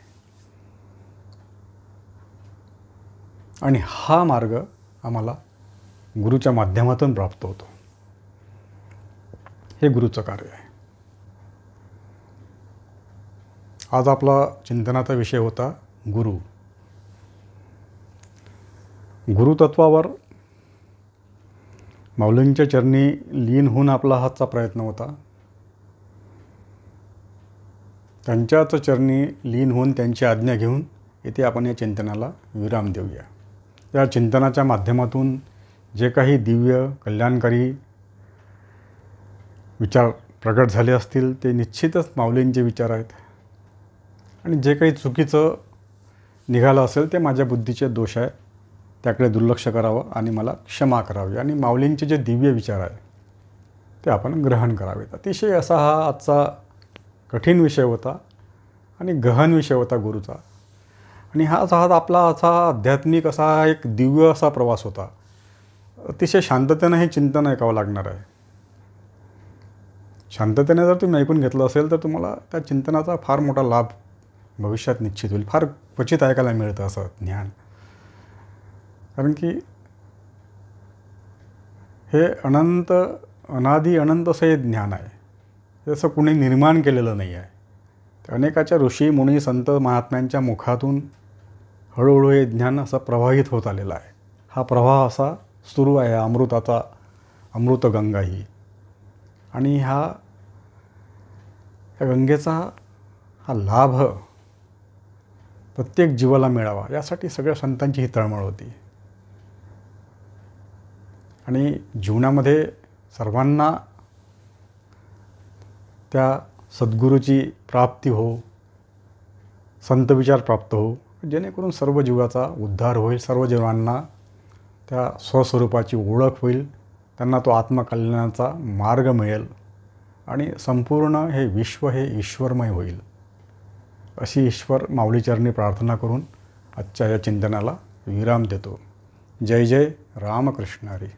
आणि हा मार्ग आम्हाला गुरुच्या माध्यमातून प्राप्त होतो. हे गुरुचं कार्य आहे. आज आपला चिंतनाचा विषय होता गुरु. गुरुतत्वावर माऊलींच्या चरणी लीन होऊन आपला हाचा प्रयत्न होता. त्यांच्याच चरणी लीन होऊन त्यांची आज्ञा घेऊन येथे आपण या चिंतनाला विराम देऊया. या चिंतनाच्या माध्यमातून जे काही दिव्य कल्याणकारी विचार प्रगट झाले असतील ते निश्चितच माऊलींचे विचार आहेत. आणि जे काही चुकीचं निघालं असेल ते माझ्या बुद्धीचे दोष आहे, त्याकडे दुर्लक्ष करावं आणि मला क्षमा करावी. आणि माऊलींचे जे दिव्य विचार आहे ते आपण ग्रहण करावेत. अतिशय असा हा आजचा कठीण विषय होता आणि गहन विषय होता गुरुचा. आणि हा आपला असा आध्यात्मिक असा एक दिव्य असा प्रवास होता. अतिशय शांततेनं हे चिंतन ऐकावं लागणार आहे. शांततेने जर तुम्ही ऐकून घेतलं असेल तर तुम्हाला त्या चिंतनाचा फार मोठा लाभ भविष्यात निश्चित होईल. फार क्वचित ऐकायला मिळतं असं ज्ञान. कारण की हे अनंत अनादी अनंत असं हे ज्ञान आहे. हे असं कुणी निर्माण केलेलं नाही आहे. ते अनेकाच्या ऋषी मुनी संत महात्म्यांच्या मुखातून हळूहळू हे ज्ञान असं प्रवाहित होत आलेलं आहे. हा प्रवाह असा सुरू आहे अमृताचा, अमृतगंगा ही. आणि या गंगेचा हा लाभ प्रत्येक जीवाला मिळावा यासाठी सगळ्या संतांची ही तळमळ होती. आणि जीवनामध्ये सर्वांना त्या सद्गुरूची प्राप्ती हो, संत विचार प्राप्त हो, जेणेकरून सर्व जीवाचा उद्धार होईल, सर्व जीवांना त्या स्वस्वरूपाची ओळख होईल, त्यांना तो आत्मकल्याणाचा मार्ग मिळेल आणि संपूर्ण हे विश्व हे ईश्वरमय होईल, अशी ईश्वर माऊलीचरणी प्रार्थना करून आजच्या या चिंतनाला विराम देतो. जय जय रामकृष्ण हरी.